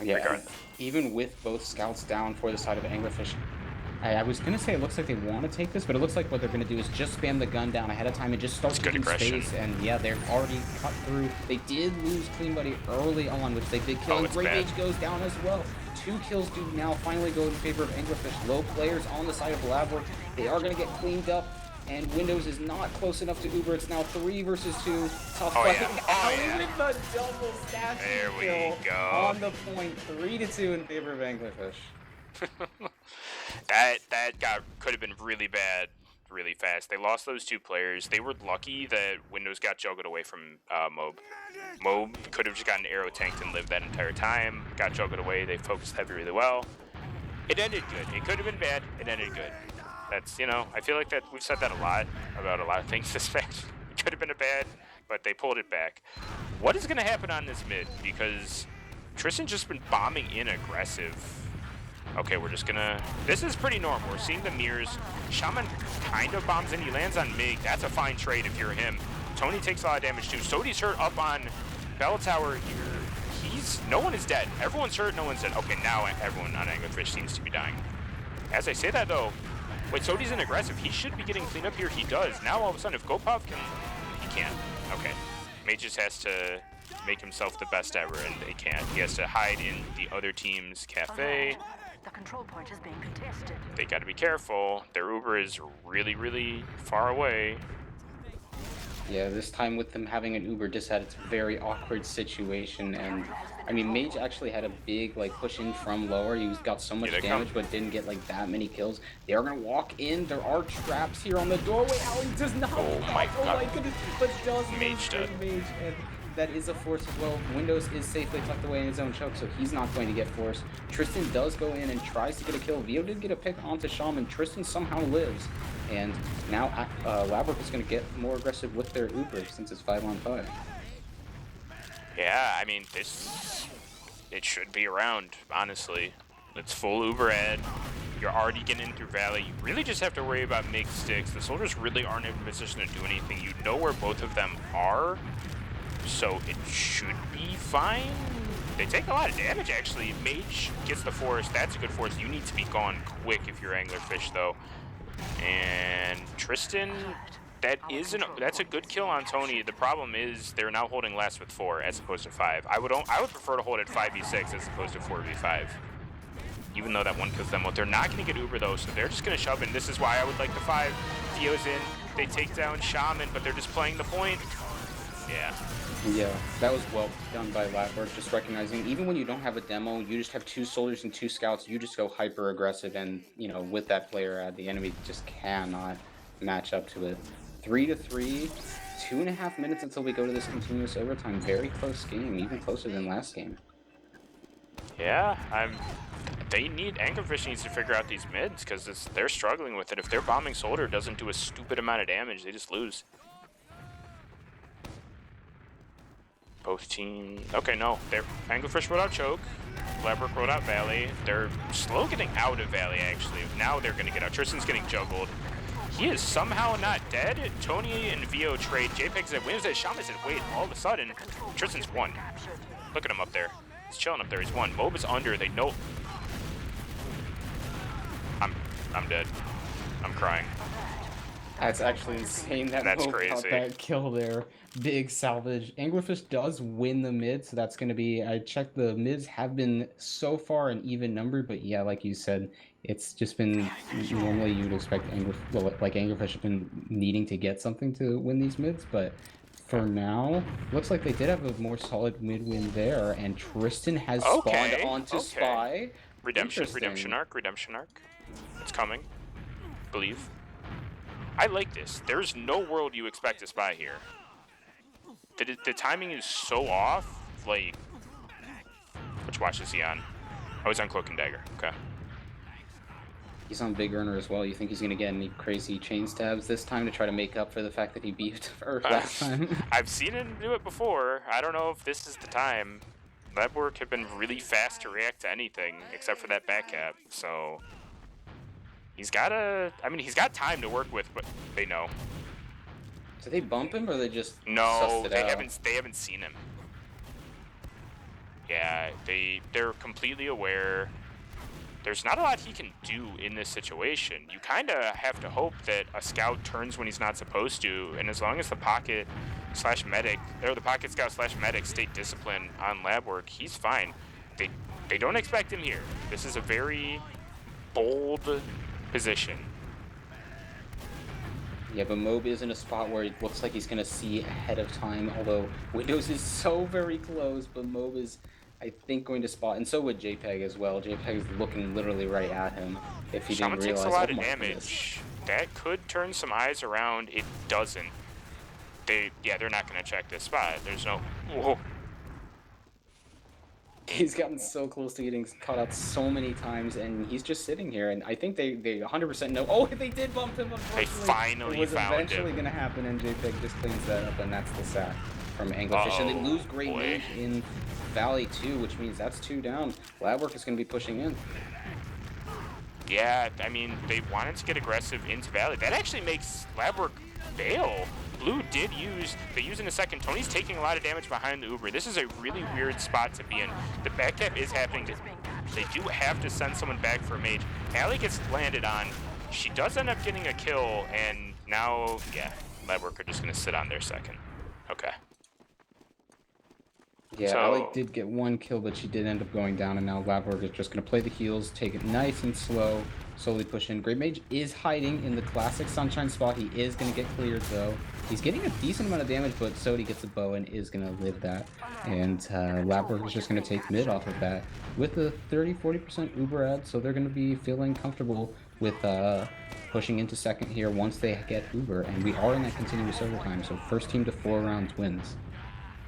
Speaker 1: Yeah. Even with both scouts down for the side of Anglerfish, I was gonna say it looks like they want to take this, but it looks like what they're gonna do is just spam the gun down ahead of time and just start taking space. And yeah, they're already cut through. They did lose Clean Buddy early on, which they did kill. And Great Mage goes down as well. 2 kills do now finally go in favor of Anglerfish. Low players on the side of Labwork. They are gonna get cleaned up, and Windows is not close enough to Uber. It's now 3 versus 2. Tough fighting. With the double stash kill on the point. 3-2 in favor of Anglerfish.
Speaker 2: that could have been really bad really fast. They lost those 2 players. They were lucky that Windows got juggled away from Mob. Mob could have just gotten arrow tanked and lived that entire time. Got juggled away. They focused heavy really well. It ended good. It could have been bad. It ended good. That's, you know, I feel like that we've said that a lot about a lot of things this match. It could have been a bad, but they pulled it back. What is going to happen on this mid? Because Tristan's just been bombing in aggressive. Okay, we're just gonna... This is pretty normal. We're seeing the mirrors. Shaman kind of bombs in. He lands on Mig. That's a fine trade if you're him. Tony takes a lot of damage too. Sodi's hurt up on Bell Tower here. No one is dead. Everyone's hurt, no one's dead. Okay, now everyone on Anglerfish seems to be dying. As I say that though, wait, Sodi's in aggressive. He should be getting cleaned up here. He does. Now all of a sudden, if Gopov can... He can't. Okay. Mage just has to make himself the best ever, and they can't. He has to hide in the other team's cafe.
Speaker 3: The control point is being contested.
Speaker 2: They got to be careful. Their Uber is really, really far away.
Speaker 1: Yeah, this time with them having an Uber just had its very awkward situation, and I mean, Mage actually had a big like push in from lower. He got so much damage, but didn't get like that many kills. They are gonna walk in. There are traps here on the doorway. Allie does not.
Speaker 2: Oh my god!
Speaker 1: Oh my goodness! But does
Speaker 2: Mage dead.
Speaker 1: Mage, and that is a force as well. Windows is safely tucked away in his own choke, so he's not going to get forced. Tristan does go in and tries to get a kill. Vio did get a pick onto Shaman. Tristan somehow lives. And now Labwork is going to get more aggressive with their Uber since it's 5-on-5.
Speaker 2: Yeah, I mean, it should be around, honestly. It's full Uber ad. You're already getting in through Valley. You really just have to worry about MIG sticks. The soldiers really aren't in a position to do anything. You know where both of them are, so it should be fine. They take a lot of damage, actually. Mage gets the force. That's a good force. You need to be gone quick if you're Anglerfish, though. And Tristan, that's a good kill on Tony. The problem is they're now holding less with 4 as opposed to 5. I would prefer to hold it 5v6 as opposed to 4v5. Even though that one kills them out. They're not going to get Uber though, so they're just going to shove in. This is why I would like the 5. Theo's in. They take down Shaman, but they're just playing the point. Yeah.
Speaker 1: Yeah, that was well done by Labwork, just recognizing even when you don't have a demo, you just have 2 soldiers and 2 scouts, you just go hyper aggressive, and you know, with that player the enemy just cannot match up to it. 3-3, 2.5 minutes until we go to this continuous overtime. Very close game, even closer than last game.
Speaker 2: Yeah, Anglerfish needs to figure out these mids because they're struggling with it. If their bombing soldier doesn't do a stupid amount of damage, they just lose. Both teams. Okay, no. Anglerfish rolled out Choke. Labwork rolled out Valley. They're slow getting out of Valley, actually. Now they're going to get out. Tristan's getting juggled. He is somehow not dead. Tony and Vio trade. JPEG said, wins that. Shaman said, wait, all of a sudden, Tristan's won. Look at him up there. He's chilling up there. He's won. Mob is under. They know. I'm dead. I'm crying.
Speaker 1: That's actually insane that
Speaker 2: That's
Speaker 1: Mo got
Speaker 2: crazy.
Speaker 1: that kill there. Big salvage. Anglerfish does win the mid, so that's going to be... I checked, the mids have been so far an even number, but yeah, like you said, it's just been... Normally you'd expect Anglerfish have been needing to get something to win these mids, but for now, looks like they did have a more solid mid win there, and Tristan has spawned
Speaker 2: Okay,
Speaker 1: onto
Speaker 2: okay.
Speaker 1: Spy.
Speaker 2: Redemption
Speaker 1: Interesting.
Speaker 2: arc. It's coming. Believe. I like this. There's no world you expect a spy here. The timing is so off. Like, which watch is he on? Oh, he's on Cloak and Dagger. Okay.
Speaker 1: He's on Big Earner as well. You think he's going to get any crazy chain stabs this time to try to make up for the fact that he beat her last time?
Speaker 2: I've seen him do it before. I don't know if this is the time. Labwork have been really fast to react to anything except for that back cap. So he's got he's got time to work with, but they know.
Speaker 1: Did they bump him or they just
Speaker 2: No,
Speaker 1: sussed it
Speaker 2: they
Speaker 1: out?
Speaker 2: haven't seen him. Yeah, they're completely aware. There's not a lot he can do in this situation. You kind of have to hope that a scout turns when he's not supposed to, and as long as the pocket slash medic, or the pocket scout slash medic stay disciplined on Labwork, he's fine. They don't expect him here. This is a very bold position.
Speaker 1: Yeah, but Mob is in a spot where it looks like he's going to see ahead of time, although Windows is so very close, but Mob is, I think, going to spot, and so would JPEG as well. JPEG is looking literally right at him if he
Speaker 2: Shaman
Speaker 1: didn't realize.
Speaker 2: takes a lot of
Speaker 1: my
Speaker 2: damage.
Speaker 1: goodness.
Speaker 2: That could turn some eyes around. It doesn't. They're not going to check this spot. There's no... Whoa.
Speaker 1: He's gotten so close to getting caught out so many times, and he's just sitting here, and I think they 100% know. Oh, they did bump him, unfortunately.
Speaker 2: They finally
Speaker 1: It was
Speaker 2: found him.
Speaker 1: eventually going to happen, and JPEG just cleans that up, and that's the sack from Anglerfish. And they lose Great
Speaker 2: boy.
Speaker 1: Mage in Valley 2, which means that's 2 down. Labwork is going to be pushing in.
Speaker 2: Yeah, I mean, they wanted to get aggressive into Valley. That actually makes Labwork bail. Blue did use, they use in a second. Tony's taking a lot of damage behind the Uber. This is a really weird spot to be in. The back cap is happening. They do have to send someone back for a mage. Allie gets landed on. She does end up getting a kill, and now, yeah, Labwork are just going to sit on their second. Okay.
Speaker 1: Yeah,
Speaker 2: So-
Speaker 1: Allie did get 1 kill, but she did end up going down, and now Labwork is just going to play the heals, take it nice and slow, slowly push in. Great Mage is hiding in the classic Sunshine spot. He is going to get cleared, though. He's getting a decent amount of damage, but Sodi gets a bow and is going to live that. And Labwork is just going to take mid off of that with a 30-40% Uber ad, so they're going to be feeling comfortable with pushing into second here once they get Uber. And we are in that continuous overtime, so first team to 4 rounds wins.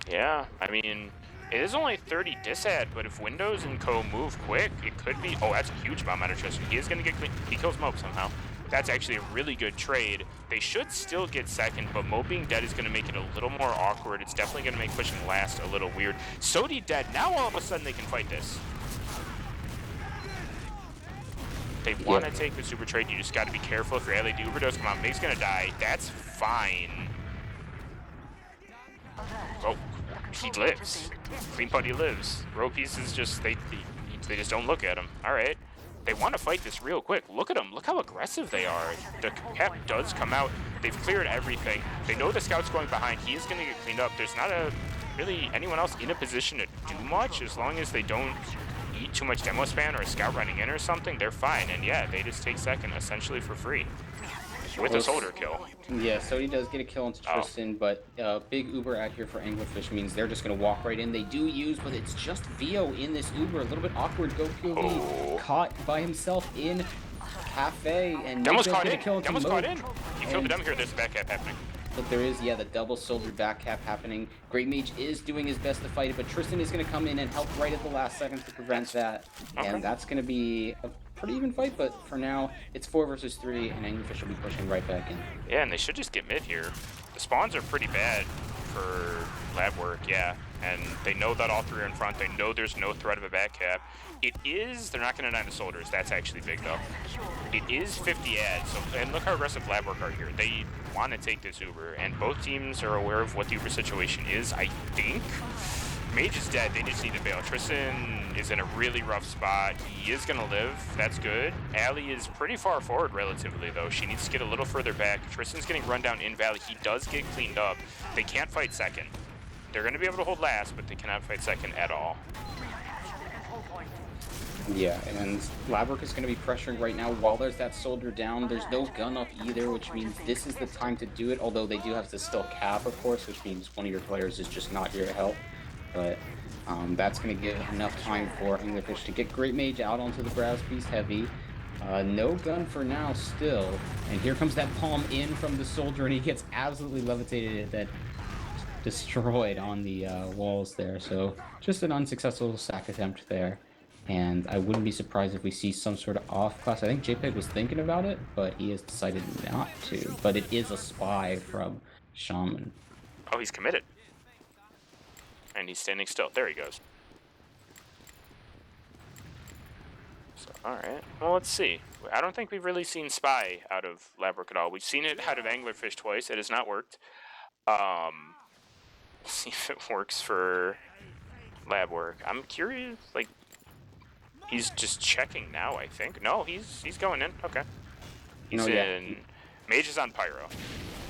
Speaker 2: Yeah, I mean, it is only 30 disad, but if Windows and Co move quick, it could be... Oh, that's a huge bomb out of Tristan. He is going to get clean. He kills Mope somehow. That's actually a really good trade. They should still get second, but Mope being dead is going to make it a little more awkward. It's definitely going to make pushing last a little weird. Sodi dead. Now all of a sudden they can fight this. They want to take the super trade. You just got to be careful if your ally overdose. Come on, Meg's going to die. That's fine. Oh, he lives. Clean Putty lives. Row pieces just, they just don't look at him. All right. They want to fight this real quick. Look at them. Look how aggressive they are. The cap does come out. They've cleared everything. They know the scout's going behind. He is going to get cleaned up. There's not really anyone else in a position to do much as long as they don't eat too much demo span or a scout running in or something. They're fine. And yeah, they just take second essentially for free with a soldier kill.
Speaker 1: Yeah, so he does get a kill into Tristan, but big Uber out here for Anglerfish means they're just going to walk right in. They do use, but it's just Vio in this Uber. A little bit awkward. Go POV. Caught by himself in Cafe. And
Speaker 2: Demo's
Speaker 1: Nick
Speaker 2: caught
Speaker 1: does
Speaker 2: in.
Speaker 1: get a kill into
Speaker 2: Demo's
Speaker 1: Moat.
Speaker 2: caught in. You killed the demo here. There's a back cap happening.
Speaker 1: But there is, yeah, the double soldier back cap happening. Great Mage is doing his best to fight it, but Tristan is going to come in and help right at the last second to prevent that.
Speaker 2: Okay.
Speaker 1: And that's going to be a pretty even fight, but for now, it's 4 versus 3, and Anglerfish will be pushing right back in.
Speaker 2: Yeah, and they should just get mid here. The spawns are pretty bad for Labwork, yeah. And they know that all 3 are in front. They know there's no threat of a back cap. It is, they're not going to deny the soldiers. That's actually big, though. It is 50 ads, so, and look how aggressive Labwork are here. They want to take this Uber, and both teams are aware of what the Uber situation is, I think. Mage is dead. They just need to bail. Tristan is in a really rough spot. He is going to live. That's good. Allie is pretty far forward relatively, though. She needs to get a little further back. Tristan's getting run down in Valley. He does get cleaned up. They can't fight second. They're going to be able to hold last, but they cannot fight second at all.
Speaker 1: Yeah, and Labwork is going to be pressuring right now. While there's that soldier down, there's no gun up either, which means this is the time to do it, although they do have to still cap, of course, which means one of your players is just not here to help. But that's going to give enough time for Anglerfish to get Great Mage out onto the Brass Beast Heavy. No gun for now still, and here comes that palm in from the soldier, and he gets absolutely levitated, that destroyed on the walls there. So just an unsuccessful sack attempt there. And I wouldn't be surprised if we see some sort of off class. I think JPEG was thinking about it, but he has decided not to. But it is a spy from Shaman.
Speaker 2: Oh, he's committed. And he's standing still. There he goes. So, alright. Well, let's see. I don't think we've really seen spy out of Labwork at all. We've seen it out of Anglerfish twice. It has not worked. We'll see if it works for Labwork. I'm curious, like, he's just checking now, I think. No, he's going in. Okay. He's in. Mage is on Pyro.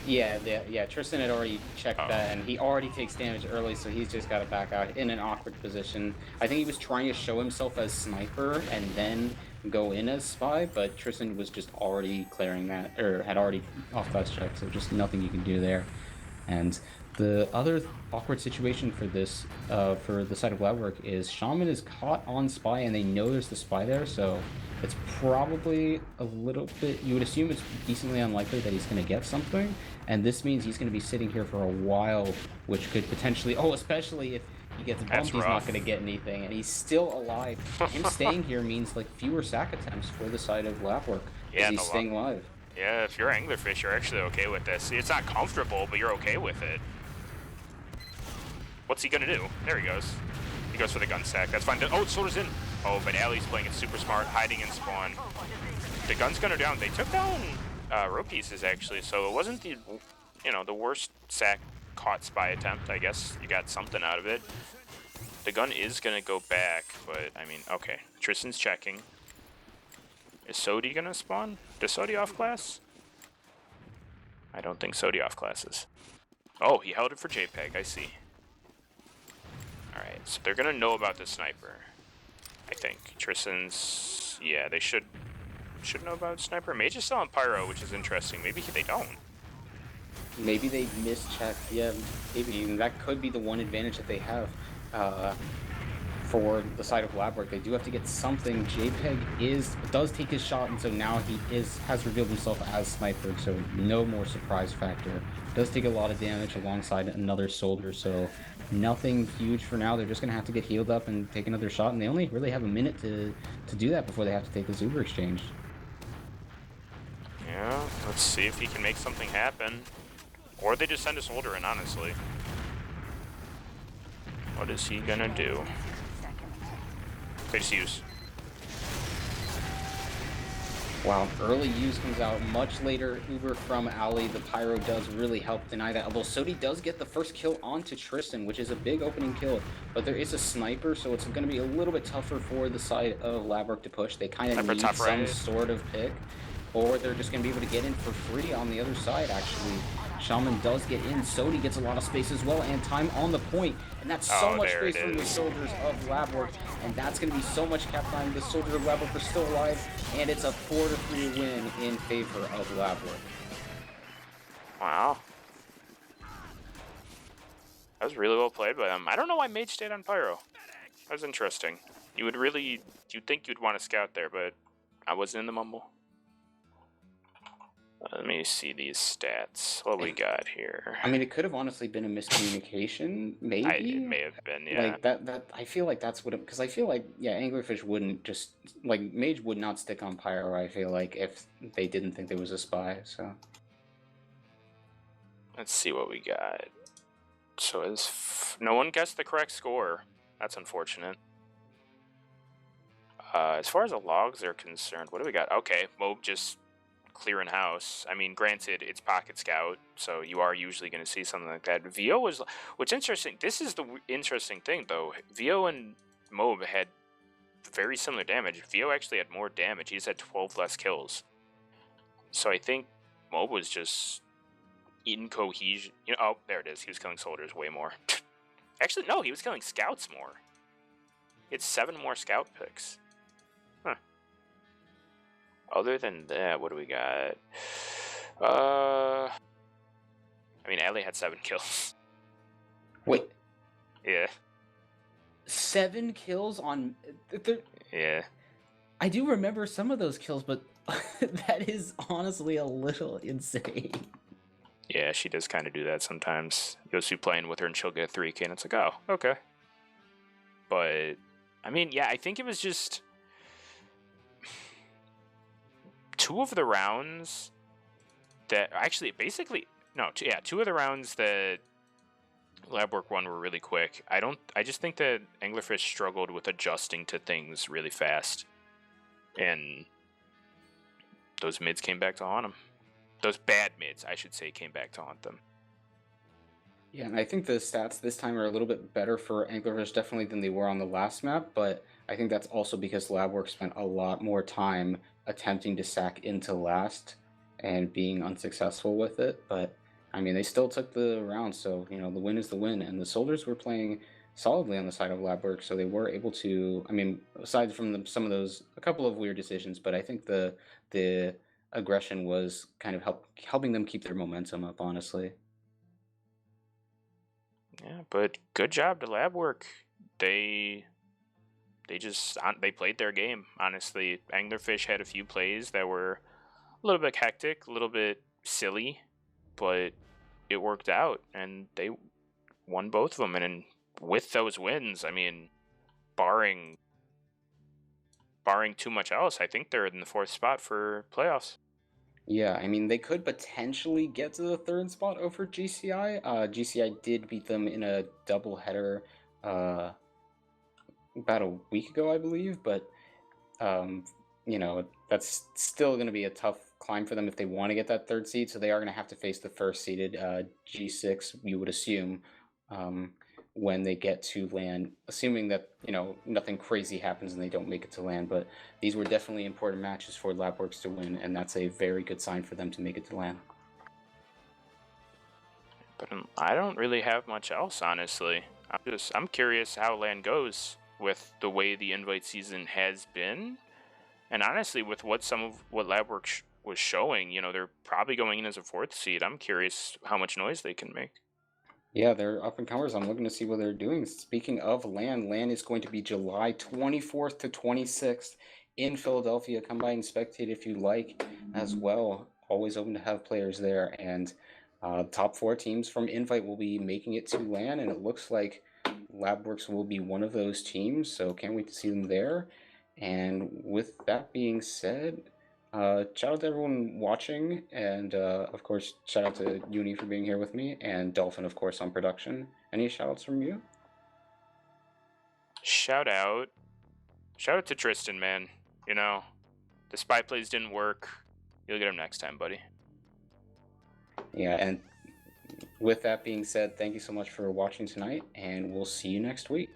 Speaker 1: Yeah, Tristan had already checked that, and he already takes damage early, so he's just got to back out in an awkward position. I think he was trying to show himself as sniper and then go in as spy, but Tristan was just already clearing that, or had already off-class checked, so just nothing you can do there. And the other awkward situation for this, for the side of Labwork, is Shaman is caught on spy, and they know there's the spy there, so it's probably a little bit, you would assume it's decently unlikely that he's going to get something, and this means he's going to be sitting here for a while, which could potentially, especially if he gets bumped, he's not going to get anything, and he's still alive. Him staying here means like fewer sack attempts for the side of Labwork, because he's staying alive.
Speaker 2: Yeah, if you're Anglerfish, you're actually okay with this. It's not comfortable, but you're okay with it. What's he gonna do? There he goes. He goes for the gun stack. That's fine. Oh, Soda's in. Oh, but Allie's playing it super smart, hiding in spawn. The gun's gonna down. They took down rope pieces actually, so it wasn't the, the worst sack caught spy attempt. I guess you got something out of it. The gun is gonna go back, but I mean, okay. Tristan's checking. Is Sodi gonna spawn? Does Sodi off class? I don't think Sodi off classes. Oh, he held it for JPEG. I see. Alright, so they're gonna know about the sniper. I think. Tristan's... Yeah, they should know about sniper. Mage is still on Pyro, which is interesting. Maybe they don't.
Speaker 1: Maybe they mischecked. Yeah, maybe. That could be the one advantage that they have for the side of Labwork. They do have to get something. JPEG does take his shot, and so now he has revealed himself as sniper, so no more surprise factor. Does take a lot of damage alongside another soldier, so nothing huge for now. They're just going to have to get healed up and take another shot, and they only really have a minute to do that before they have to take the Zuber exchange.
Speaker 2: Yeah, let's see if he can make something happen. Or they just send a soldier in, honestly. What is he gonna do? They just use.
Speaker 1: Wow, early use comes out much later. Uber from Ali. The Pyro does really help deny that. Although Sodi does get the first kill onto Tristan, which is a big opening kill. But there is a sniper, so it's going to be a little bit tougher for the side of Labwork to push. They kind of need some sort of pick. Or they're just going to be able to get in for free on the other side, actually. Shaman does get in. Sodi gets a lot of space as well, and time on the point. And that's so much space from the soldiers of Labwork. And that's going to be so much cap time. The soldiers of Labwork are still alive, and it's a 4-3 win in favor of Labwork.
Speaker 2: Wow. That was really well played by them. I don't know why Mage stayed on Pyro. That was interesting. You'd think you'd want to scout there, but I wasn't in the mumble. Let me see these stats. What we got here?
Speaker 1: I mean, it could have honestly been a miscommunication, maybe.
Speaker 2: It may have been, yeah.
Speaker 1: Like that. I feel like that's what. Because I feel like, yeah, Anglerfish wouldn't just Mage would not stick on Pyro. I feel like if they didn't think there was a spy. So
Speaker 2: let's see what we got. So no one guessed the correct score. That's unfortunate. As far as the logs are concerned, what do we got? Okay, Mob just clearing house. I mean, granted, it's Pocket Scout, so you are usually going to see something like that. VO was, what's interesting, this is the interesting thing, though. VO and Mob had very similar damage. VO actually had more damage. He just had 12 less kills. So I think Mob was just incohesion. Oh, there it is. He was killing soldiers way more. Actually, no, he was killing scouts more. It's 7 more scout picks. Huh. Other than that, what do we got? I mean, Ali had 7 kills.
Speaker 1: Wait,
Speaker 2: Yeah.
Speaker 1: 7 kills on.
Speaker 2: Yeah.
Speaker 1: I do remember some of those kills, but that is honestly a little insane.
Speaker 2: Yeah, she does kind of do that sometimes. You'll see playing with her and she'll get 3K and it's like, oh, okay. But, I mean, yeah, I think it was just 2 of the rounds that actually, basically, no, 2 of the rounds that Labwork won were really quick. I just think that Anglerfish struggled with adjusting to things really fast. And those mids came back to haunt them. Those bad mids, I should say, came back to haunt them.
Speaker 1: Yeah, and I think the stats this time are a little bit better for Anglerfish definitely than they were on the last map, but I think that's also because Labwork spent a lot more time attempting to sack into last and being unsuccessful with it. But I mean, they still took the round, so the win is the win, and the soldiers were playing solidly on the side of Labwork, so they were able to. I mean, aside from some of those, a couple of weird decisions, but I think the aggression was kind of helping them keep their momentum up, honestly.
Speaker 2: Yeah, but good job to Labwork. They played their game, honestly. Anglerfish had a few plays that were a little bit hectic, a little bit silly, but it worked out, and they won both of them. And with those wins, I mean, barring too much else, I think they're in the 4th spot for playoffs.
Speaker 1: Yeah, I mean, they could potentially get to the 3rd spot over GCI. GCI did beat them in a doubleheader about a week ago, I believe, but that's still going to be a tough climb for them if they want to get that 3rd seed. So they are going to have to face the 1st seeded G6, you would assume, when they get to land, assuming that nothing crazy happens and they don't make it to land. But these were definitely important matches for Labworks to win, and that's a very good sign for them to make it to land.
Speaker 2: But I don't really have much else, honestly. I'm curious how land goes with the way the invite season has been, and honestly, with what Labwork was showing, they're probably going in as a 4th seed. I'm curious how much noise they can make.
Speaker 1: Yeah, they're up and comers. I'm looking to see what they're doing. Speaking of land is going to be July 24th to 26th in Philadelphia. Come by and spectate if you like as well. Always open to have players there. And top 4 teams from Invite will be making it to land, and it looks like Labworks will be one of those teams. So can't wait to see them there. And with that being said, shout out to everyone watching, and of course, shout out to Uni for being here with me, and Dolphin, of course, on production. Any shout outs from you?
Speaker 2: Shout out to Tristan, man. The spy plays didn't work. You'll get him next time, buddy.
Speaker 1: Yeah, and with that being said, thank you so much for watching tonight, and we'll see you next week.